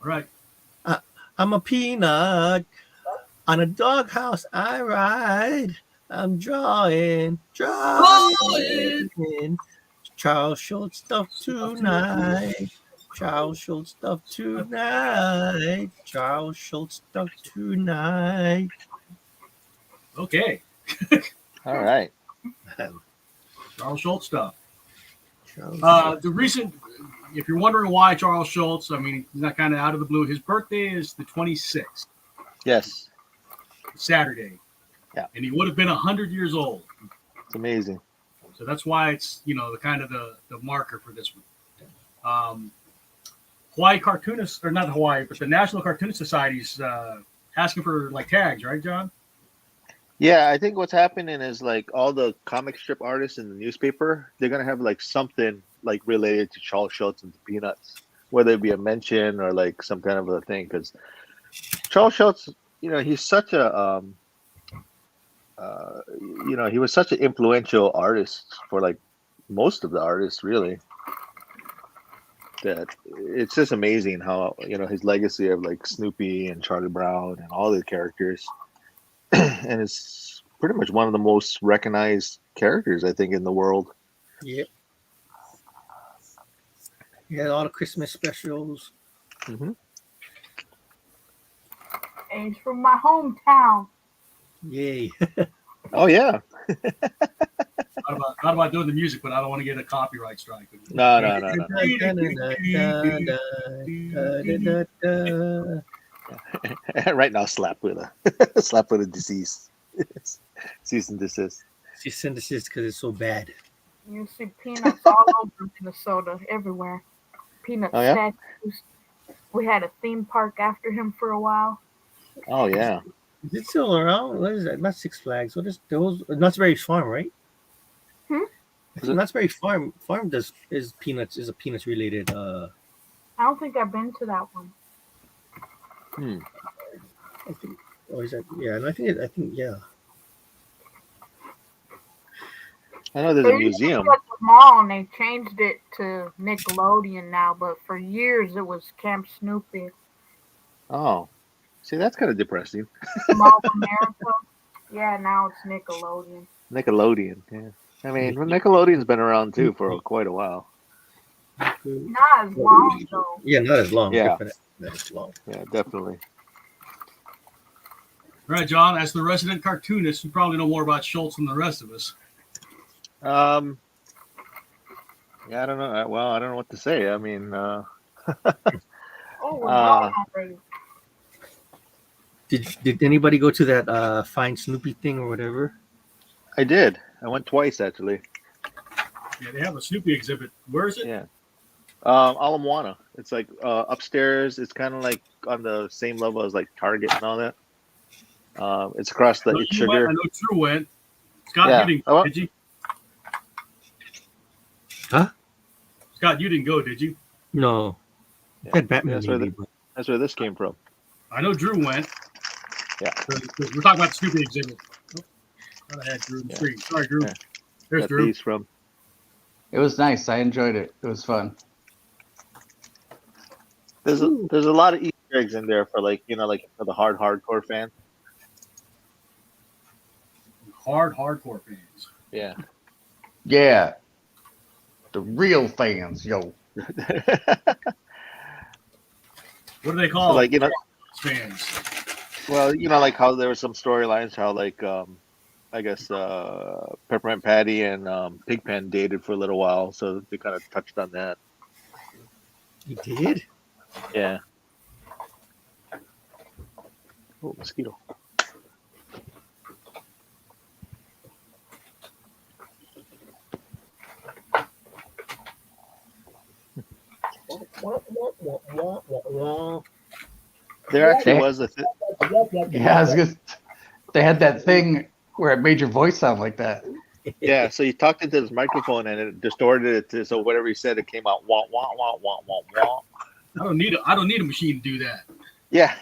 All right. I'm a peanut. On a doghouse I ride. I'm drawing. Charles Schulz stuff tonight. Charles Schulz stuff tonight. Charles Schulz stuff tonight. Okay. All right. Charles Schulz stuff. Charles The recent, if you're wondering why Charles Schulz, I mean, he's not kind of out of the blue. His birthday is the 26th, Yes. Saturday. Yeah. And he would have been 100 years old. It's amazing. So that's why it's, the kind of the marker for this one. Hawaii Cartoonists, or not Hawaii, but the National Cartoonist Society's asking for like tags, right, John? Yeah, I think what's happening is like all the comic strip artists in the newspaper, they're gonna have like something like related to Charles Schulz and the Peanuts, whether it be a mention or like some kind of a thing. Because Charles Schulz, he's such a he was such an influential artist for like most of the artists, really. That it's just amazing how his legacy of like Snoopy and Charlie Brown and all the characters, and it's pretty much one of the most recognized characters I think in the world. Yep. He had all the Christmas specials. Mm-hmm. And he's from my hometown. Yay. Oh yeah. Thought about doing the music, but I don't want to get a copyright strike. No. Right now, slap with a disease. Cease and desist. Cease and desist because it's so bad. You see peanuts all over Minnesota, everywhere. Peanut statues. We had a theme park after him for a while. Oh yeah. Is it still around? What is that? Not Six Flags. What is those? Knott's Berry Farm, right? Knott's Berry Farm is Peanuts is a Peanuts related. I don't think I've been to that one. I think. Or is that? Yeah, and I think yeah. I know there's a museum. At the mall, and they changed it to Nickelodeon now, but for years it was Camp Snoopy. Oh, see, that's kind of depressing. Mall of America. Yeah, now it's Nickelodeon. Nickelodeon, yeah. I mean, Nickelodeon's been around too for quite a while. Not as long though. Yeah, not as long. Yeah, not as long. Yeah, definitely. All right, John, as the resident cartoonist, you probably know more about Schulz than the rest of us. Yeah, I don't know. Well, I don't know what to say. I mean, Did anybody go to that Find Snoopy thing or whatever? I did. I went twice actually. Yeah, they have a Snoopy exhibit. Where is it? Yeah, Ala Moana. It's like upstairs. It's kind of like on the same level as like Target and all that. It's across the Sugar. I know Drew went. Scott, you didn't go, did you? Huh? Scott, you didn't go, did you? No. Yeah. Had Batman that's where this came from. I know Drew went. Yeah. We're talking about the Snoopy exhibit. Oh, I had Drew on the screen. Sorry, Drew. Yeah. There's Drew. From. It was nice. I enjoyed it. It was fun. There's a lot of Easter eggs in there for like for the hardcore fans. Hardcore fans. Yeah. Yeah. The real fans, yo. What do they call fans? Well, like how there were some storylines how like I guess Peppermint Patty and Pigpen dated for a little while, so they kind of touched on that. You did? Yeah. Oh, mosquito. There actually was a thing. Yeah, they had that thing where it made your voice sound like that. Yeah, so you talked into this microphone and it distorted it so whatever you said, it came out wah wah wah wah wah wah. I don't need a machine to do that. Yeah.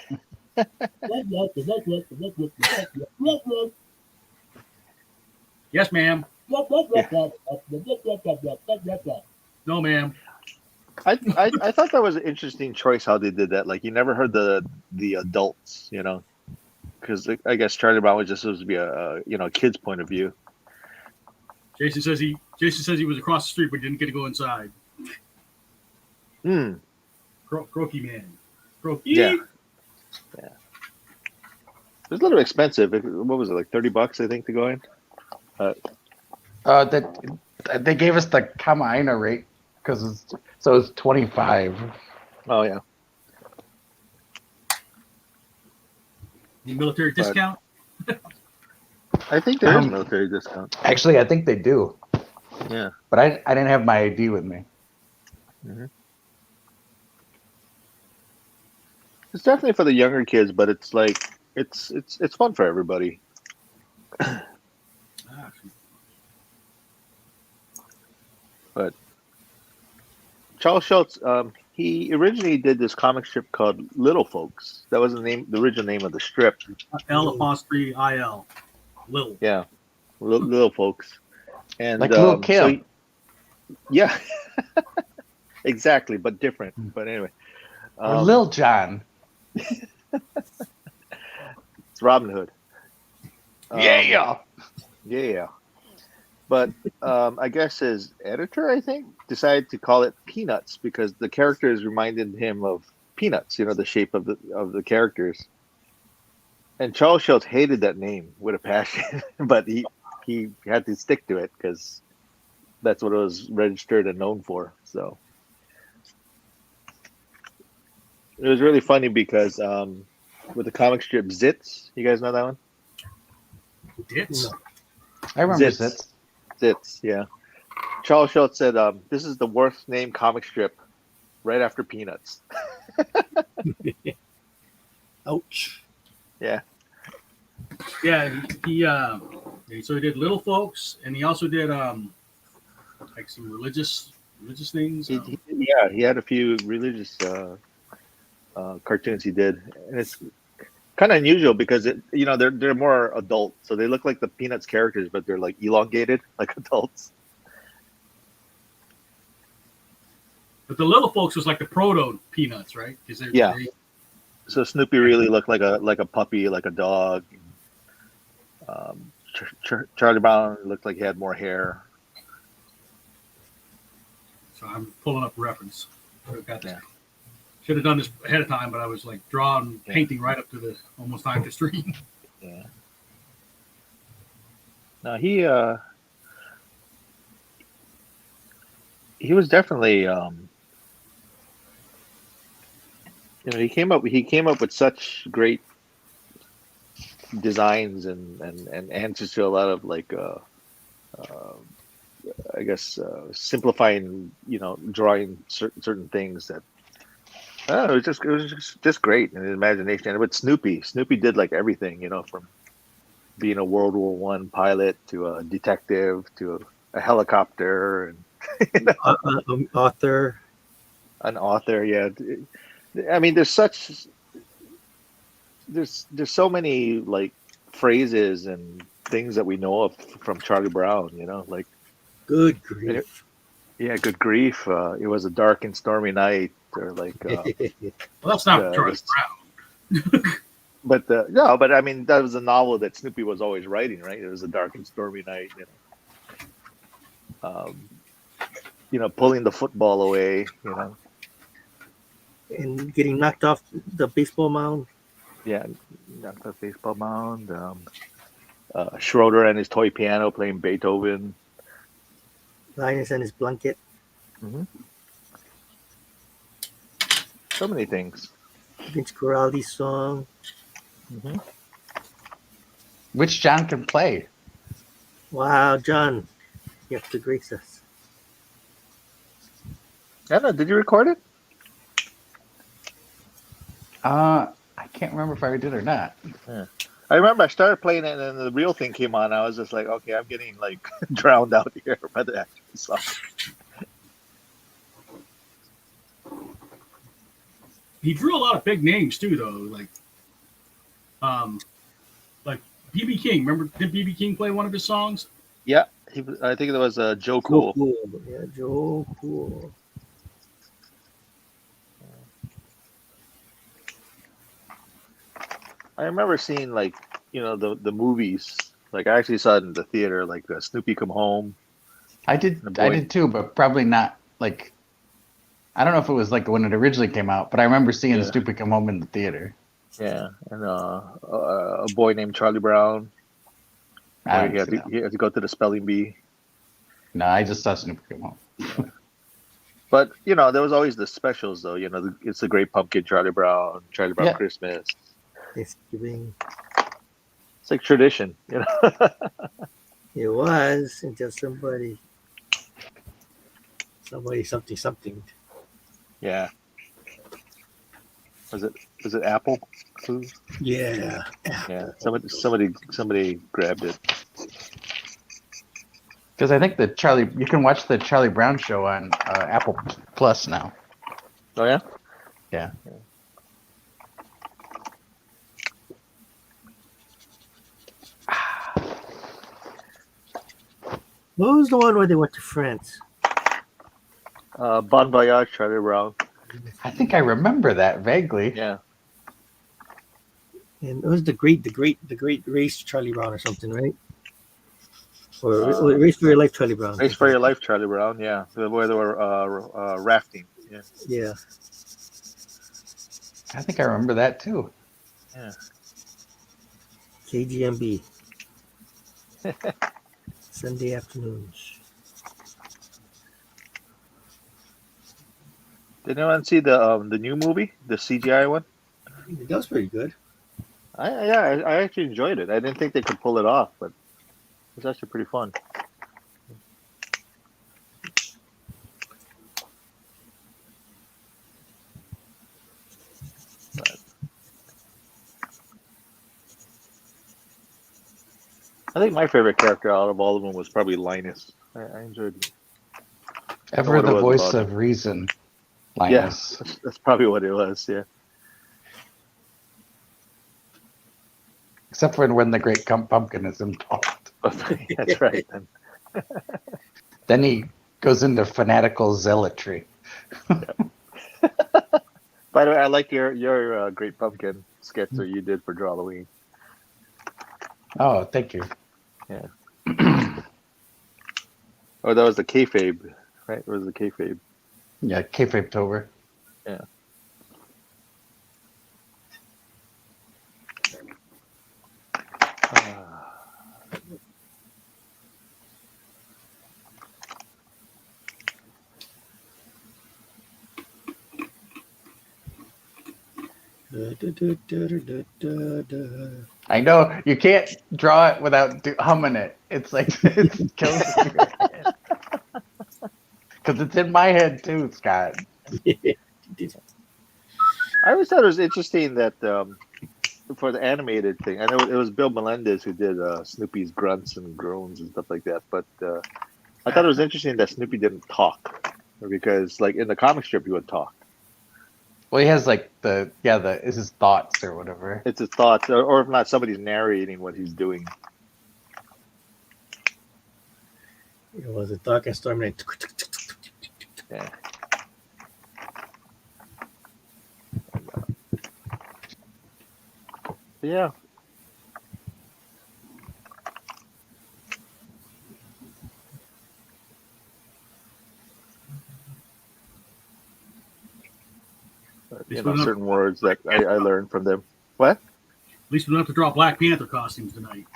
Yes, ma'am. No, ma'am. I thought that was an interesting choice how they did that. Like you never heard the adults, because I guess Charlie Brown was just supposed to be a kid's point of view. Jason says he was across the street but didn't get to go inside. Croaky man. Croaky. Yeah. It was a little expensive. What was it, like $30? I think to go in. That they gave us the Kamaina rate because it's 25. Oh yeah. The military discount. I think there is military discount. Actually, I think they do. Yeah. But I didn't have my ID with me. Mm-hmm. It's definitely for the younger kids, but it's like it's fun for everybody. But Charles Schulz, he originally did this comic strip called Little Folks. That was the original name of the strip. L''IL. Little. Yeah, Little Folks, and like Little Kim. Yeah, exactly, but different. But anyway, or Lil John. It's Robin Hood. Yeah. But I guess his editor, I think, decided to call it Peanuts because the characters reminded him of peanuts. The shape of the characters. And Charles Schulz hated that name with a passion, but he had to stick to it because that's what it was registered and known for. So it was really funny because with the comic strip Zits, you guys know that one? Zits? No. I remember Zits. Zits, yeah. Charles Schulz said, "This is the worst named comic strip, right after Peanuts." Ouch. Yeah. Yeah, he so he did Little Folks, and he also did like some religious things. He had a few religious cartoons he did, and it's kind of unusual because they're more adult, so they look like the Peanuts characters, but they're like elongated like adults. But the Little Folks was like the proto Peanuts, right? Yeah. So Snoopy really looked like a puppy, like a dog. Charlie Brown looked like he had more hair. So I'm pulling up a reference. Should have done this ahead of time, but I was like painting right up to the almost time to stream. Yeah. Now he was definitely he came up with such great designs and answers to a lot of like I guess simplifying drawing certain things that it was just great in his imagination. And with Snoopy did like everything, from being a World War I pilot to a detective to a helicopter and An author. Yeah. I mean, there's so many like phrases and things that we know of from Charlie Brown, like Good grief. Yeah, good grief. It was a dark and stormy night, or like. Well, that's not Charlie Brown. But but I mean, that was a novel that Snoopy was always writing, right? It was a dark and stormy night. Pulling the football away. And getting knocked off the baseball mound. Yeah, knocked off the baseball mound. Schroeder and his toy piano playing Beethoven. Linus and his blanket. Mm-hmm. So many things. Vince Guaraldi's song. Mm-hmm. Which John can play. Wow, John, you have to grace us. I don't know. Did you record it? I can't remember if I did or not. Yeah. I remember I started playing it and then the real thing came on. I was just like, okay, I'm getting like drowned out here by the actual song. He drew a lot of big names too, though. Like B.B. King. Remember, did B.B. King play one of his songs? Yeah, I think it was Joe Cool. Yeah, Joe Cool. I remember seeing like the movies. Like I actually saw it in the theater, like Snoopy Come Home. I The did. I boy. did too, but probably not like. I don't know if it was like when it originally came out, but I remember seeing Yeah. Snoopy Come Home in the theater. Yeah, and a boy named Charlie Brown, I where don't see that. he had to go to the spelling bee. No, I just saw Snoopy Come Home. But there was always the specials though. It's the Great Pumpkin, Charlie Brown Yeah. Christmas. Thanksgiving. It's like tradition. It was until somebody something. Yeah. Was it Apple? Yeah. Yeah. Somebody grabbed it. Because I think you can watch the Charlie Brown show on Apple Plus now. Oh yeah. Yeah. What was the one where they went to France? Bon Voyage, Charlie Brown. I think I remember that vaguely. Yeah. And it was the great race Charlie Brown or something, right? Or Uh, Race for Your Life Charlie Brown. Race for Your Life, Charlie Brown. Yeah, where they were rafting. Yeah. Yeah. I think I remember that too. Yeah. KGMB. Sunday afternoons. Did anyone see the new movie, the CGI one? That was pretty good. I actually enjoyed it. I didn't think they could pull it off, but it was actually pretty fun. But I think my favorite character out of all of them was probably Linus. I enjoyed it. Ever the voice of reason, Linus. Yeah, that's probably what it was. Yeah. Except for when the Great Pumpkin is involved. That's right. Then he goes into fanatical zealotry. By the way, I like your Great Pumpkin sketch that you did for Halloween. Oh, thank you. Yeah. Oh, that was the kayfabe, right? It was the kayfabe. Yeah, kayfabe-tober. Yeah. I know you can't draw it without humming it. It's like it kills your head. Because it's in my head too, Scott. I always thought it was interesting that for the animated thing, I know it was Bill Melendez who did Snoopy's grunts and groans and stuff like that. But I thought it was interesting that Snoopy didn't talk, because like in the comic strip he would talk. Well, he has like it's his thoughts or whatever. It's his thoughts, or if not, somebody's narrating what he's doing. It was a dark and stormy night. Yeah. Yeah. Certain words that I learned from them. What? At least we don't have to draw Black Panther costumes tonight.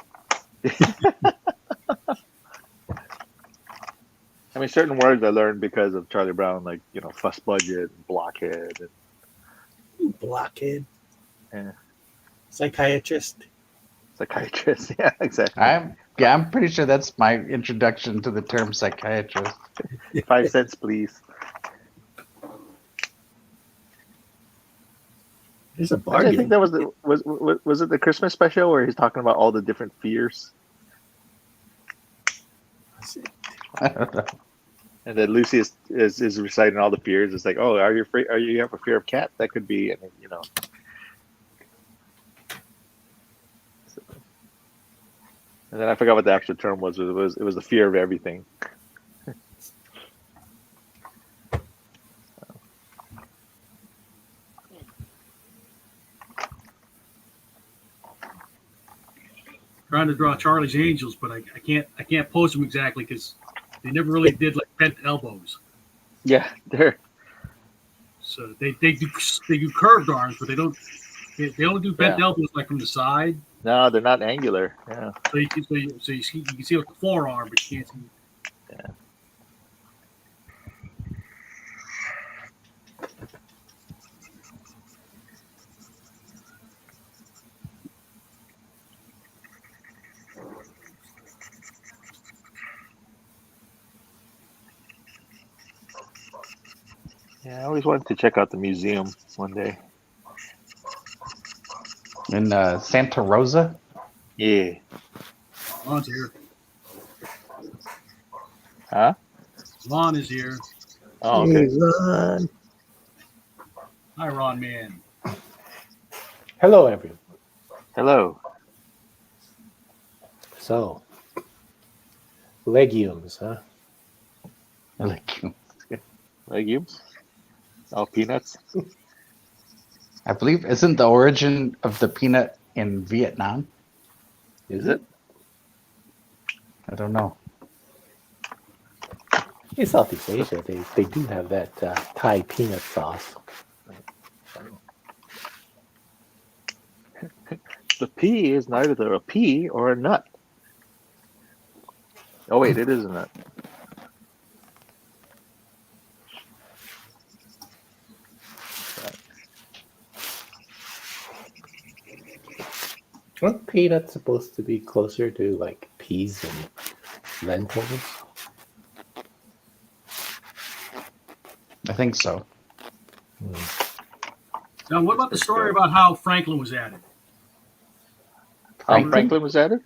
I mean, certain words I learned because of Charlie Brown, like fuss budget, and blockhead, and blockhead. Yeah. Psychiatrist. Yeah, exactly. I'm pretty sure that's my introduction to the term psychiatrist. 5 cents, please. There's a bargain. I think that was it the Christmas special where he's talking about all the different fears. I don't know. And then Lucy is reciting all the fears. It's like, oh, are you afraid? You have a fear of cats? That could be, and And then I forgot what the actual term was. It was the fear of everything. trying to draw Charlie's Angels, but I can't pose them exactly because they never really did like bent elbows. Yeah, they're So they do curved arms, but they only do bent elbows like from the side. no, they're not angular. Yeah. So you can see like the forearm, but you can't see. Yeah. Yeah, I always wanted to check out the museum one day. In Santa Rosa? Yeah. Ron's here. Huh? Ron is here. Oh, okay. Hey, Ron. Hi, Ron, man. Hello, everyone. Hello. So, legumes, huh? Legumes? Oh, peanuts? I believe, isn't the origin of the peanut in Vietnam? Is it? I don't know. In Southeast Asia, they do have that Thai peanut sauce. The pea is neither a pea or a nut. Oh, wait, it is a nut. Aren't peanuts supposed to be closer to like peas and lentils? I think so. Now, what about the story about how Franklin was added? Oh, Franklin was added?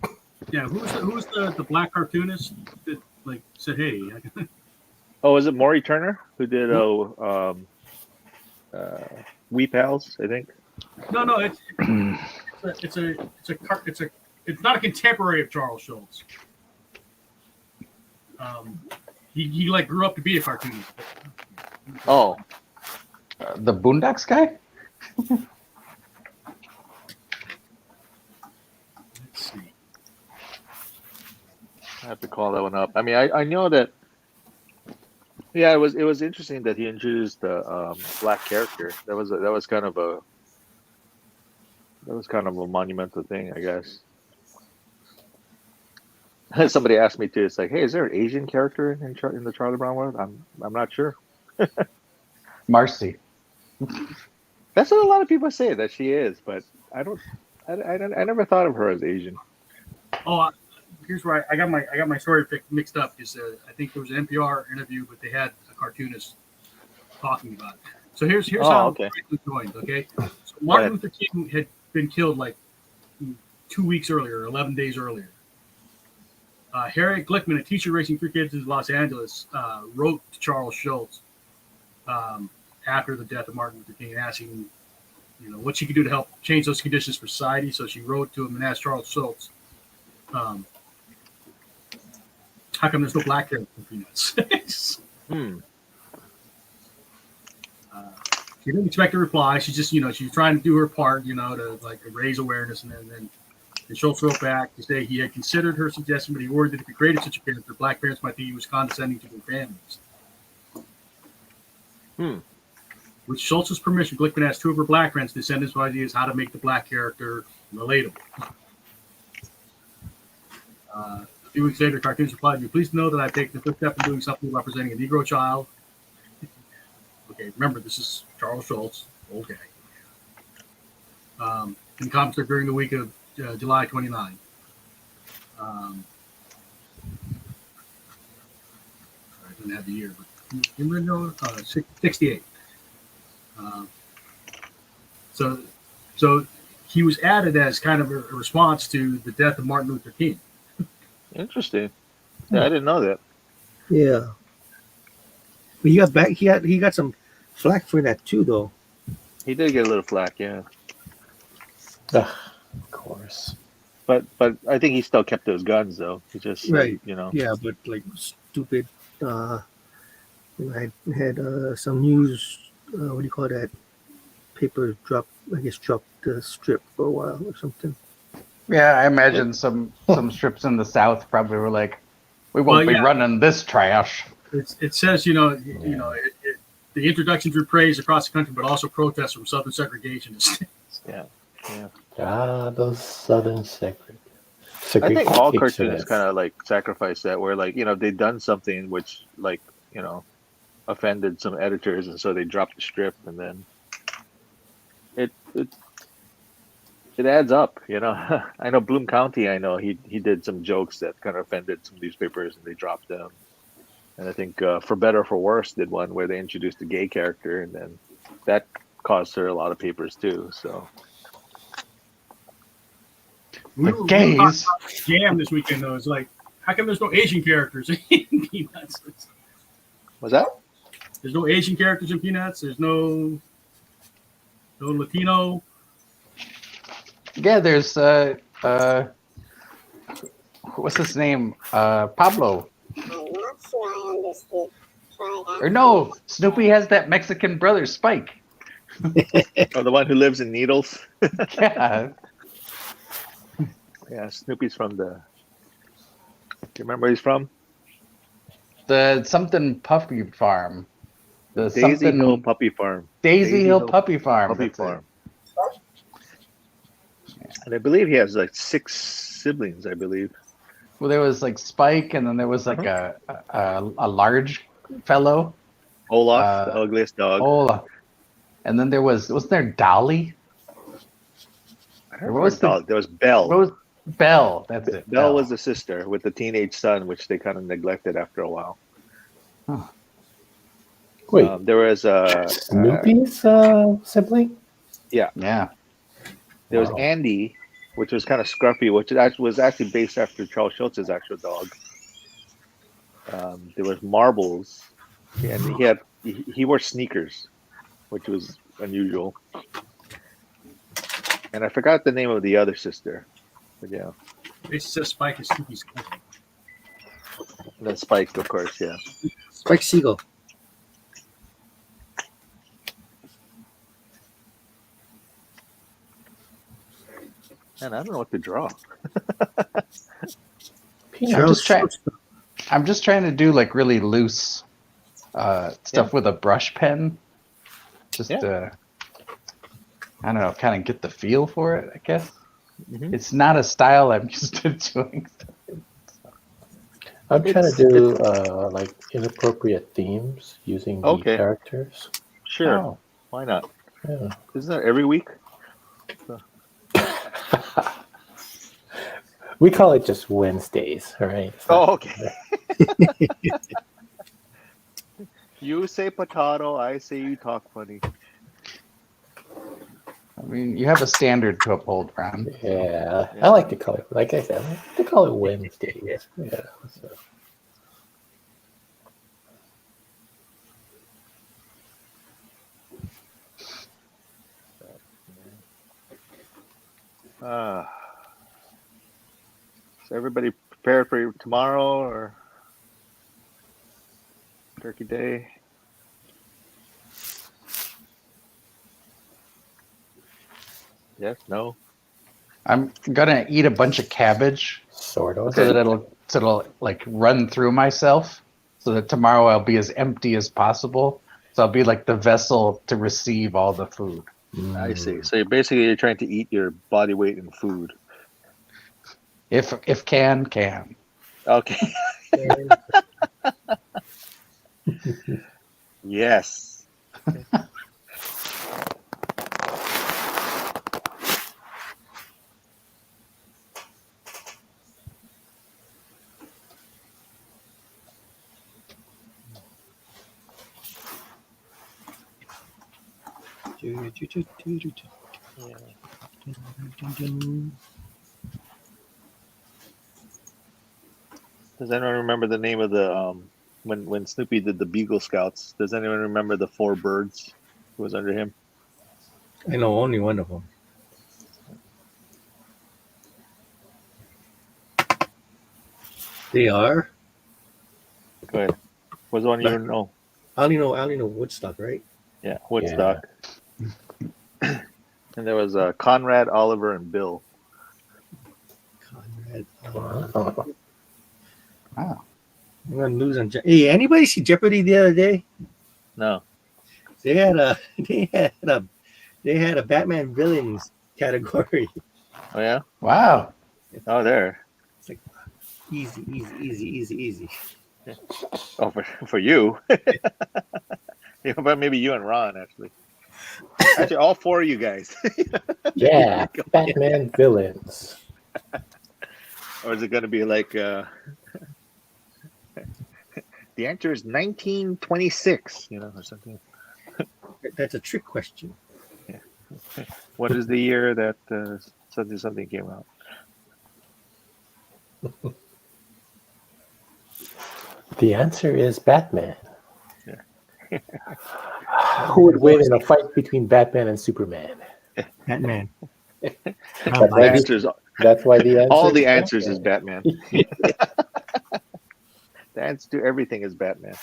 Yeah, who's the black cartoonist that like said, "Hey"? Oh, is it Maury Turner who did We Pals? I think. No, it's not a contemporary of Charles Schulz. He like grew up to be a cartoonist. Oh, The Boondocks guy? Let's see. I have to call that one up. I mean, I know that. Yeah, it was interesting that he introduced the black character. That was kind of a monumental thing, I guess. Somebody asked me too. It's like, hey, is there an Asian character in the Charlie Brown world? I'm not sure. Marcy. That's what a lot of people say that she is, but I never thought of her as Asian. Oh, here's where I got my story mixed up because I think there was an NPR interview, but they had a cartoonist talking about it. So here's how Franklin joined. Okay, so Martin Luther King had been killed like 2 weeks earlier, 11 days earlier. Harriet Glickman, a teacher raising 3 kids in Los Angeles, wrote to Charles Schulz after the death of Martin Luther King, asking, what she could do to help change those conditions for society. So she wrote to him and asked Charles Schulz, how come there's no black character in Peanuts? She didn't expect a reply. She just, she's trying to do her part, to like raise awareness. And then Schulz wrote back to say he had considered her suggestion, but he worried that if he created such a character, black parents might think he was condescending to their families. With Schulz's permission, Glickman asked 2 of her black friends to send his ideas how to make the black character relatable. A few weeks later, cartoons replied, "You're pleased to know that I've taken the first step in doing something representing a Negro child." Okay, remember, this is Charles Schulz. Okay. In comics during the week of July 29. I didn't have the year, but 68. So he was added as kind of a response to the death of Martin Luther King. Interesting. Yeah, I didn't know that. Yeah. But he got back. He got some flack for that too, though. He did get a little flack, yeah. Of course. But I think he still kept those guns, though. He just, Right. Yeah, but like stupid. I had some news. What do you call that? Paper dropped. I guess dropped the strip for a while or something. Yeah, I imagine some strips in the South probably were like, we won't be running this trash. It says, the introductions were praised across the country, but also protests from Southern segregationists. Yeah. Those Southern segregationists. I think all cartoonists kind of like sacrifice that, where like they've done something which like offended some editors, and so they dropped the strip, and then it adds up. I know Bloom County. I know he did some jokes that kind of offended some newspapers, and they dropped them. And I think For Better or For Worse did one where they introduced a gay character, and then that caused her a lot of papers too. So. We were talking about Jam this weekend, though. It's like, how come there's no Asian characters in Peanuts? What's that? There's no Asian characters in Peanuts. There's no Latino. Yeah, there's what's his name? Pablo. I'm not sure I understood. Or no, Snoopy has that Mexican brother, Spike. Oh, the one who lives in Needles. Yeah. Yeah, Snoopy's from the. Do you remember where he's from? The something puppy farm. The Daisy Hill Puppy Farm. Daisy Hill Puppy Farm. Puppy Farm. And I believe he has like 6 siblings. I believe. Well, there was like Spike, and then there was like a large fellow. Olaf, the ugliest dog. Olaf. And then wasn't there Dolly? There was Belle. Belle, that's it. Belle was the sister with the teenage son, which they kind of neglected after a while. Huh. Wait, there was Snoopy's sibling? Yeah. There was Andy, which was kind of scruffy, which was actually based after Charles Schulz's actual dog. There was Marbles, and he wore sneakers, which was unusual. And I forgot the name of the other sister. But yeah. They said Spike is Snoopy's cousin. And then Spike, of course, yeah. Spike Siegel. Man, I don't know what to draw. I'm just trying to do like really loose stuff with a brush pen. Just I don't know, kind of get the feel for it, I guess. Mm-hmm. It's not a style I'm used to doing. I'm trying to do like inappropriate themes using the characters. Sure. Oh. Why not? Yeah. Isn't that every week? We call it just Wednesdays, all right? Okay. You say potato, I say you talk funny. I mean, you have a standard to uphold, Ron. Yeah. I like to call it, like I said, I like to call it Wednesdays. Yeah. So everybody prepared for tomorrow or Turkey Day? Yes, no. I'm gonna eat a bunch of cabbage, sort of, so that it'll like run through myself, so that tomorrow I'll be as empty as possible. So I'll be like the vessel to receive all the food. I see. So you're trying to eat your body weight in food. If can. Okay. Yes. Does anyone remember the name of the when Snoopy did the Beagle Scouts? Does anyone remember the 4 birds who was under him? I know only one of them. They are. Go ahead. What's the one you don't know? I only know Woodstock, right? Yeah, Woodstock. Yeah. And there was Conrad, Oliver, and Bill. Wow. Wow. I'm gonna lose on. Hey, anybody see Jeopardy the other day? No. They had a they had a Batman villains category. Oh yeah. Wow. Oh, there. It's like easy. Oh, for you. Yeah, but maybe you and Ron actually. Actually, all four of you guys. Yeah, Batman villains. Or is it going to be like the answer is 1926, or something? That's a trick question. Yeah. What is the year that something came out? The answer is Batman. Yeah. Who would win in a fight between Batman and Superman? Batman. That's why the answer all the is answers Batman. is Batman. The answer to everything is Batman.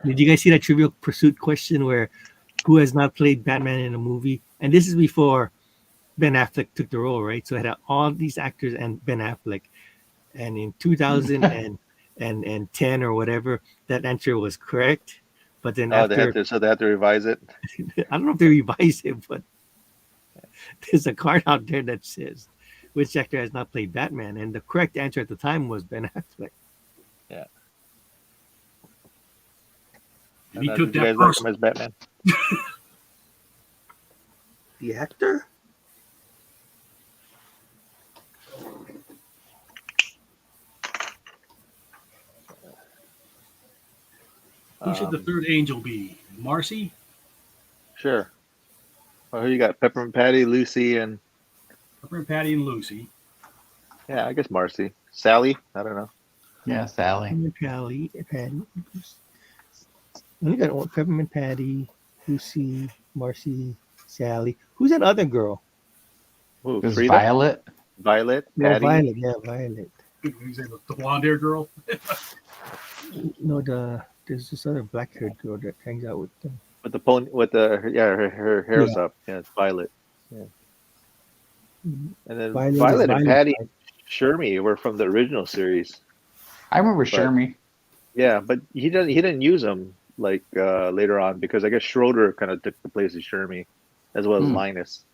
Did you guys see that Trivial Pursuit question where who has not played Batman in a movie? And this is before Ben Affleck took the role, right? So it had all these actors and Ben Affleck. And in 2010 or whatever, that answer was correct. But then they have to revise it. I don't know if they revised it, but there's a card out there that says which actor has not played Batman, and the correct answer at the time was Ben Affleck. Yeah. And he took you that guys like person. him as Batman? The actor? Who should the third angel be? Marcy? Sure. Well, who you got? Peppermint Patty, Lucy, and Peppermint Patty and Lucy. yeah, I guess Marcy. Sally? I don't know. Yeah, Sally. Peppermint Patty. Only got one. Peppermint Patty, Lucy, Marcy, Sally. Who's that other girl? Ooh, It was Frida? Violet. Violet? No, Patty? Violet. Yeah, Violet. Who's that, the blonde hair girl? No, there's this other black-haired girl that hangs out with them. With the pony, her hair's up. Yeah, it's Violet. Yeah. And then Violet and Patty, Shermie were from the original series. I remember Shermie. Yeah, but he didn't use them like later on because I guess Schroeder kind of took the place of Shermie, as well as Linus.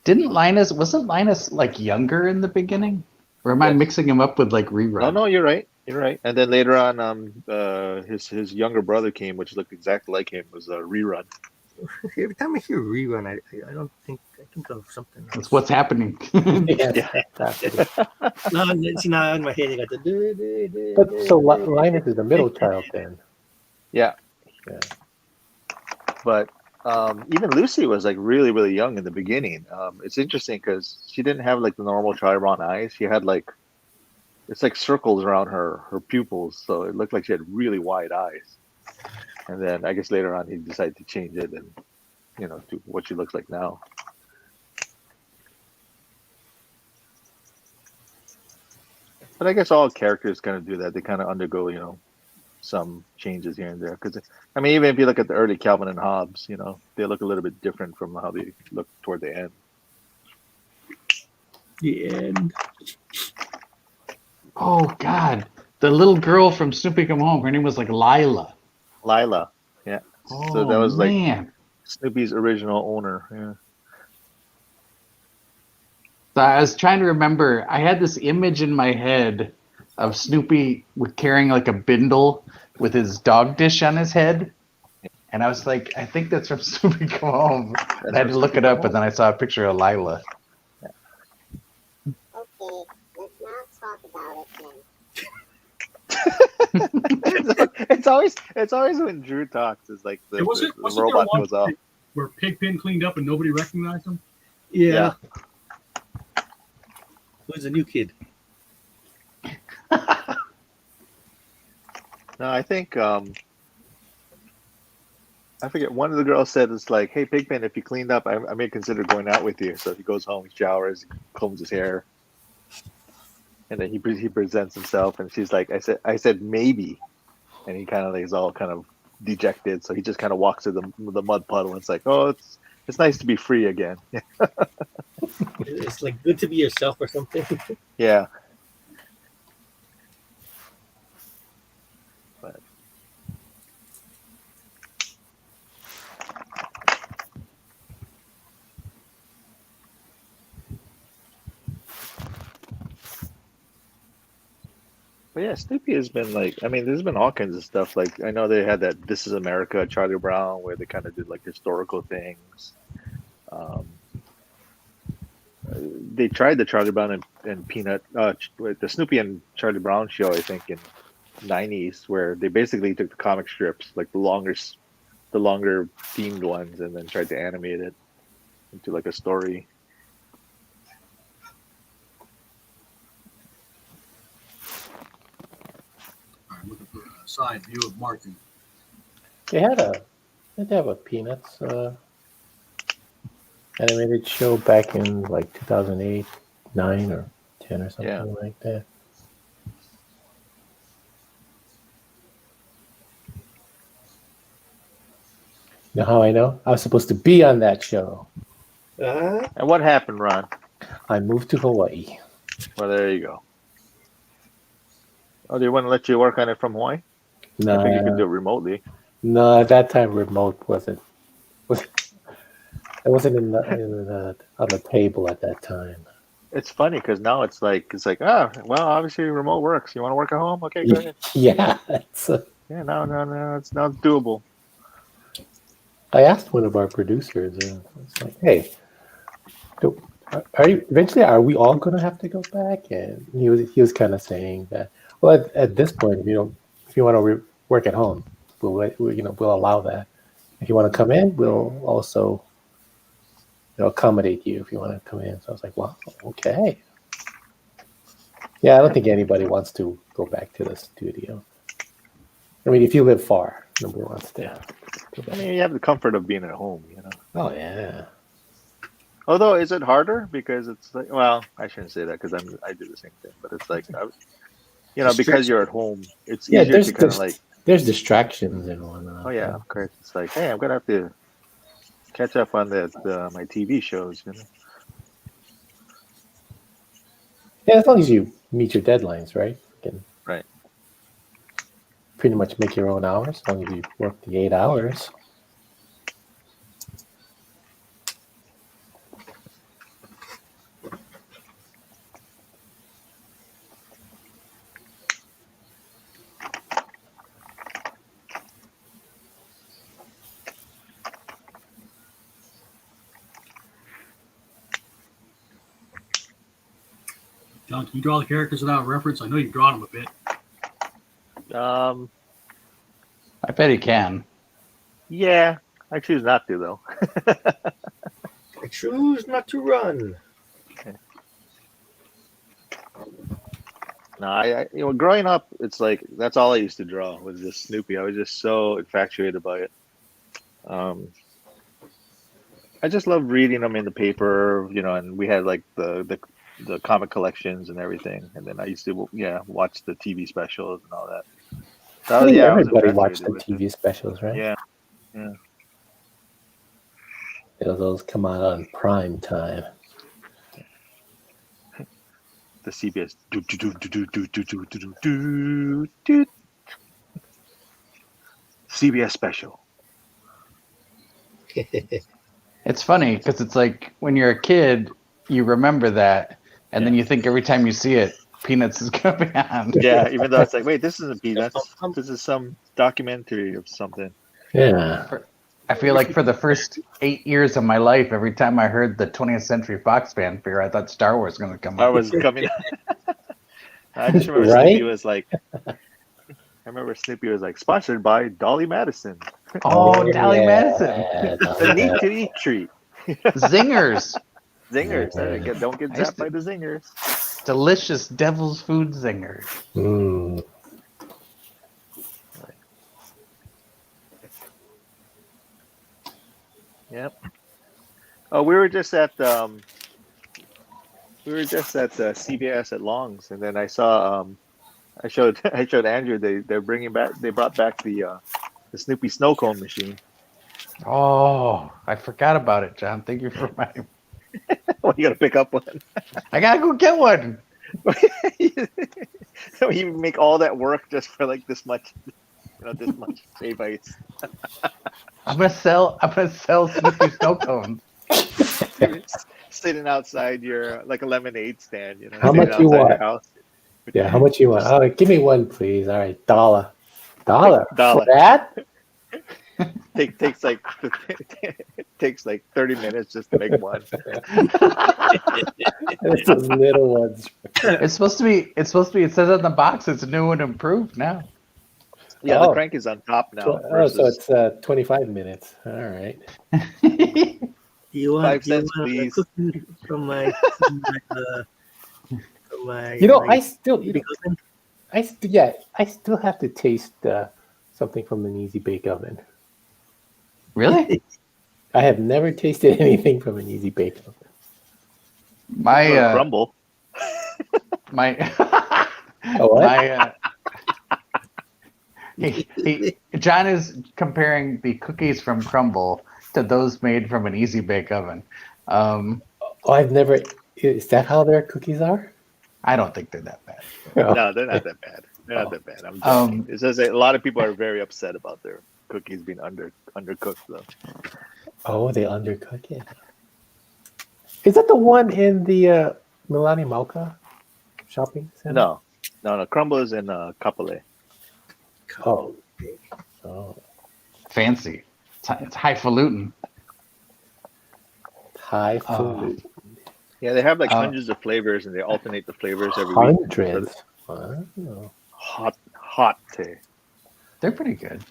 Wasn't Linus like younger in the beginning? Or am I mixing him up with like Rerun? No, you're right. You're right. And then later on, his younger brother came, which looked exactly like him. It was a Rerun. Every time I hear Rerun, I don't think I think of something else. That's what's happening. Yeah. No, see now in my head I got the. But so Linus is the middle child then. Yeah. But even Lucy was like really, really young in the beginning. It's interesting because she didn't have like the normal Chiron eyes. She had like it's like circles around her pupils, so it looked like she had really wide eyes. And then I guess later on he decided to change it and to what she looks like now. But I guess all characters kind of do that. They kind of undergo some changes here and there. Because I mean, even if you look at the early Calvin and Hobbes, they look a little bit different from how they look toward the end. The end. Oh God, the little girl from Snoopy Come Home. Her name was like Lila. Lila, yeah. Oh, So that was man. like Snoopy's original owner. Yeah. So I was trying to remember. I had this image in my head of Snoopy carrying like a bindle with his dog dish on his head. And I was like, I think that's from Snoopy Come Home. And I had to look it up, but then I saw a picture of Lila. Okay, let's not talk about it then. it's always when Drew talks is like the Wasn't robot there one goes off. where Pigpen cleaned up and nobody recognized him? Yeah. Who's the new kid? No, I think I forget. One of the girls said it's like, "Hey, Pigpen, if you cleaned up, I may consider going out with you." So he goes home, he showers, combs his hair, and then he presents himself, and she's like, "I said maybe," and he kind of is all kind of dejected. So he just kind of walks to the mud puddle, and it's like, "Oh, it's nice to be free again." It's like good to be yourself or something. Yeah. But yeah, Snoopy has been like, I mean, there's been all kinds of stuff. Like, I know they had that This Is America, Charlie Brown, where they kind of did like historical things. They tried the Charlie Brown and Peanut, the Snoopy and Charlie Brown show, I think, in '90s, where they basically took the comic strips, like the longer themed ones, and then tried to animate it into like a story. All right, looking for a side view of Martin. They had a Peanuts animated show back in like 2008, 9, or 10 or something like that. You know how I know? I was supposed to be on that show. And what happened, Ron? I moved to Hawaii. Well, there you go. Oh, they wouldn't let you work on it from Hawaii? No, I think you could do it remotely. No, at that time remote wasn't. It wasn't on the table at that time. It's funny because now it's like well, obviously remote works. You want to work at home? Okay, go ahead. Yeah, Yeah, no, it's not doable. I asked one of our producers, and it's like, "Hey, eventually are we all going to have to go back?" And he was kind of saying that. Well, at this point, if you want to work at home, we'll allow that. If you want to come in, we'll also accommodate you if you want to come in. So I was like, wow, okay. Yeah, I don't think anybody wants to go back to the studio. I mean, if you live far, nobody wants to. I mean, you have the comfort of being at home, Oh yeah. Although, is it harder because it's like, well, I shouldn't say that because I do the same thing, but it's like, because you're at home, it's easier to kind of like. There's distractions and whatnot. Oh yeah, of course. It's like, hey, I'm gonna have to catch up on my TV shows. Yeah, as long as you meet your deadlines, right? You can Right. pretty much make your own hours as long as you work the 8 hours. John, can you draw the characters without reference? I know you've drawn them a bit. I bet he can. Yeah, I choose not to though. I choose not to run. No, I growing up, it's like that's all I used to draw was just Snoopy. I was just so infatuated by it. I just loved reading them in the paper, and we had like the comic collections and everything, and then I used to watch the TV specials and all that. So, I think I was everybody watched the infatuated with TV specials, right? Yeah. Those come out on prime time. The CBS. CBS special. It's funny because it's like when you're a kid, you remember that, and then you think every time you see it, Peanuts is coming on. Yeah, even though it's like, wait, this isn't Peanuts. This is some documentary of something. Yeah. I feel like for the first 8 years of my life, every time I heard the 20th Century Fox fanfare, I thought Star Wars was going to come I on. was coming. I just remember Right? Snoopy was like. I remember Snoopy was like sponsored by Dolly Madison. Oh, Dolly yeah. Madison. The need to eat treat. Zingers. Zingers. Yeah. Don't get zapped by the zingers. Delicious devil's food zingers. Mm. Yep. Oh, we were just at CVS at Long's, and then I saw I showed Andrew they brought back the Snoopy snow cone machine. Oh, I forgot about it, John. Thank you for reminding me. Well, you gotta pick up one. I gotta go get one. You make all that work just for like this much, this much shave ice. I'm gonna sell Snoopy snow cones. Sitting outside your like a lemonade stand, How sitting much you outside your want? house. Yeah, how much you want? All right, give me one, please. All right, $1 for Dollar. that. Takes like 30 minutes just to make one. It's those little ones. It's supposed to be. It says on the box it's new and improved now. Yeah, Oh. the crank is on top now. Oh, so it's 25 minutes. All right. You want 5 cents, a please. cookie from my I still have to taste something from an easy bake oven. Really? I have never tasted anything from an easy bake oven. My crumble. my what? my John is comparing the cookies from Crumble to those made from an easy bake oven. I've never. Is that how their cookies are? I don't think they're that bad. No, they're not that bad. They're not that bad. I'm joking. It's just a lot of people are very upset about their cookies being undercooked though. Oh, they undercook it. Is that the one in the Milani Malka shopping center? No. Crumble is in Kapolei. Oh. Fancy. It's highfalutin. Highfalutin. Yeah, they have like hundreds of flavors, and they alternate the flavors every week. Hundreds. Wow. Hot tea. They're pretty good.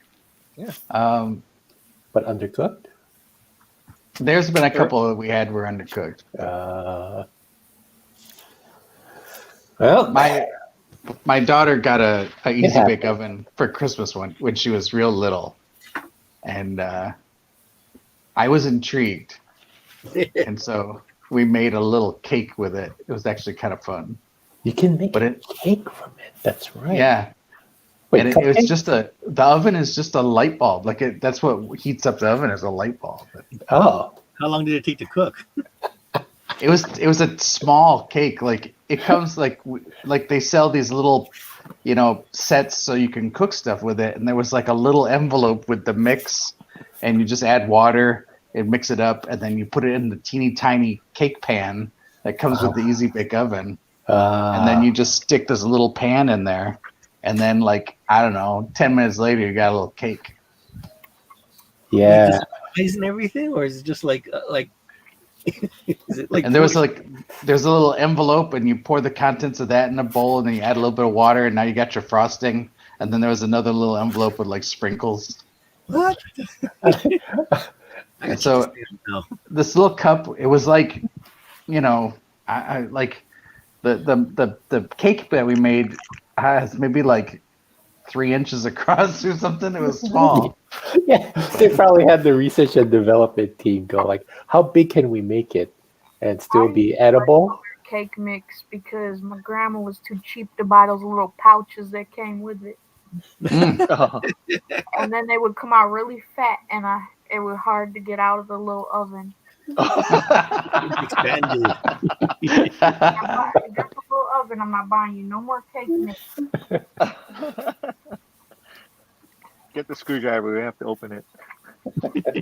Yeah. But undercooked? There's been a couple that we had were undercooked. Well, my daughter got a easy bake oven for Christmas when she was real little, and I was intrigued, and so we made a little cake with it. It was actually kind of fun. You can make cake from it. That's right. Yeah. Wait, and it was just the oven is just a light bulb. Like that's what heats up the oven is a light bulb. Oh. How long did it take to cook? It was a small cake. Like it comes like they sell these little, sets so you can cook stuff with it. And there was like a little envelope with the mix, and you just add water and mix it up, and then you put it in the teeny tiny cake pan that comes with the Easy Bake Oven, and then you just stick this little pan in there, and then 10 minutes later you got a little cake. Yeah. Is and everything, or is it just like? Is it like? And there's a little envelope, and you pour the contents of that in a bowl, and then you add a little bit of water, and now you got your frosting. And then there was another little envelope with like sprinkles. What? And so this little cup, it was like, I like the cake that we made has maybe like 3 inches across or something. It was small. Yeah, they probably had the research and development team go like, how big can we make it and still be edible? Cake mix because my grandma was too cheap to buy those little pouches that came with it. And then they would come out really fat, and it was hard to get out of the little oven. Expanded. Just a little oven. I'm not buying you no more cake mix. Get the screwdriver. We have to open it.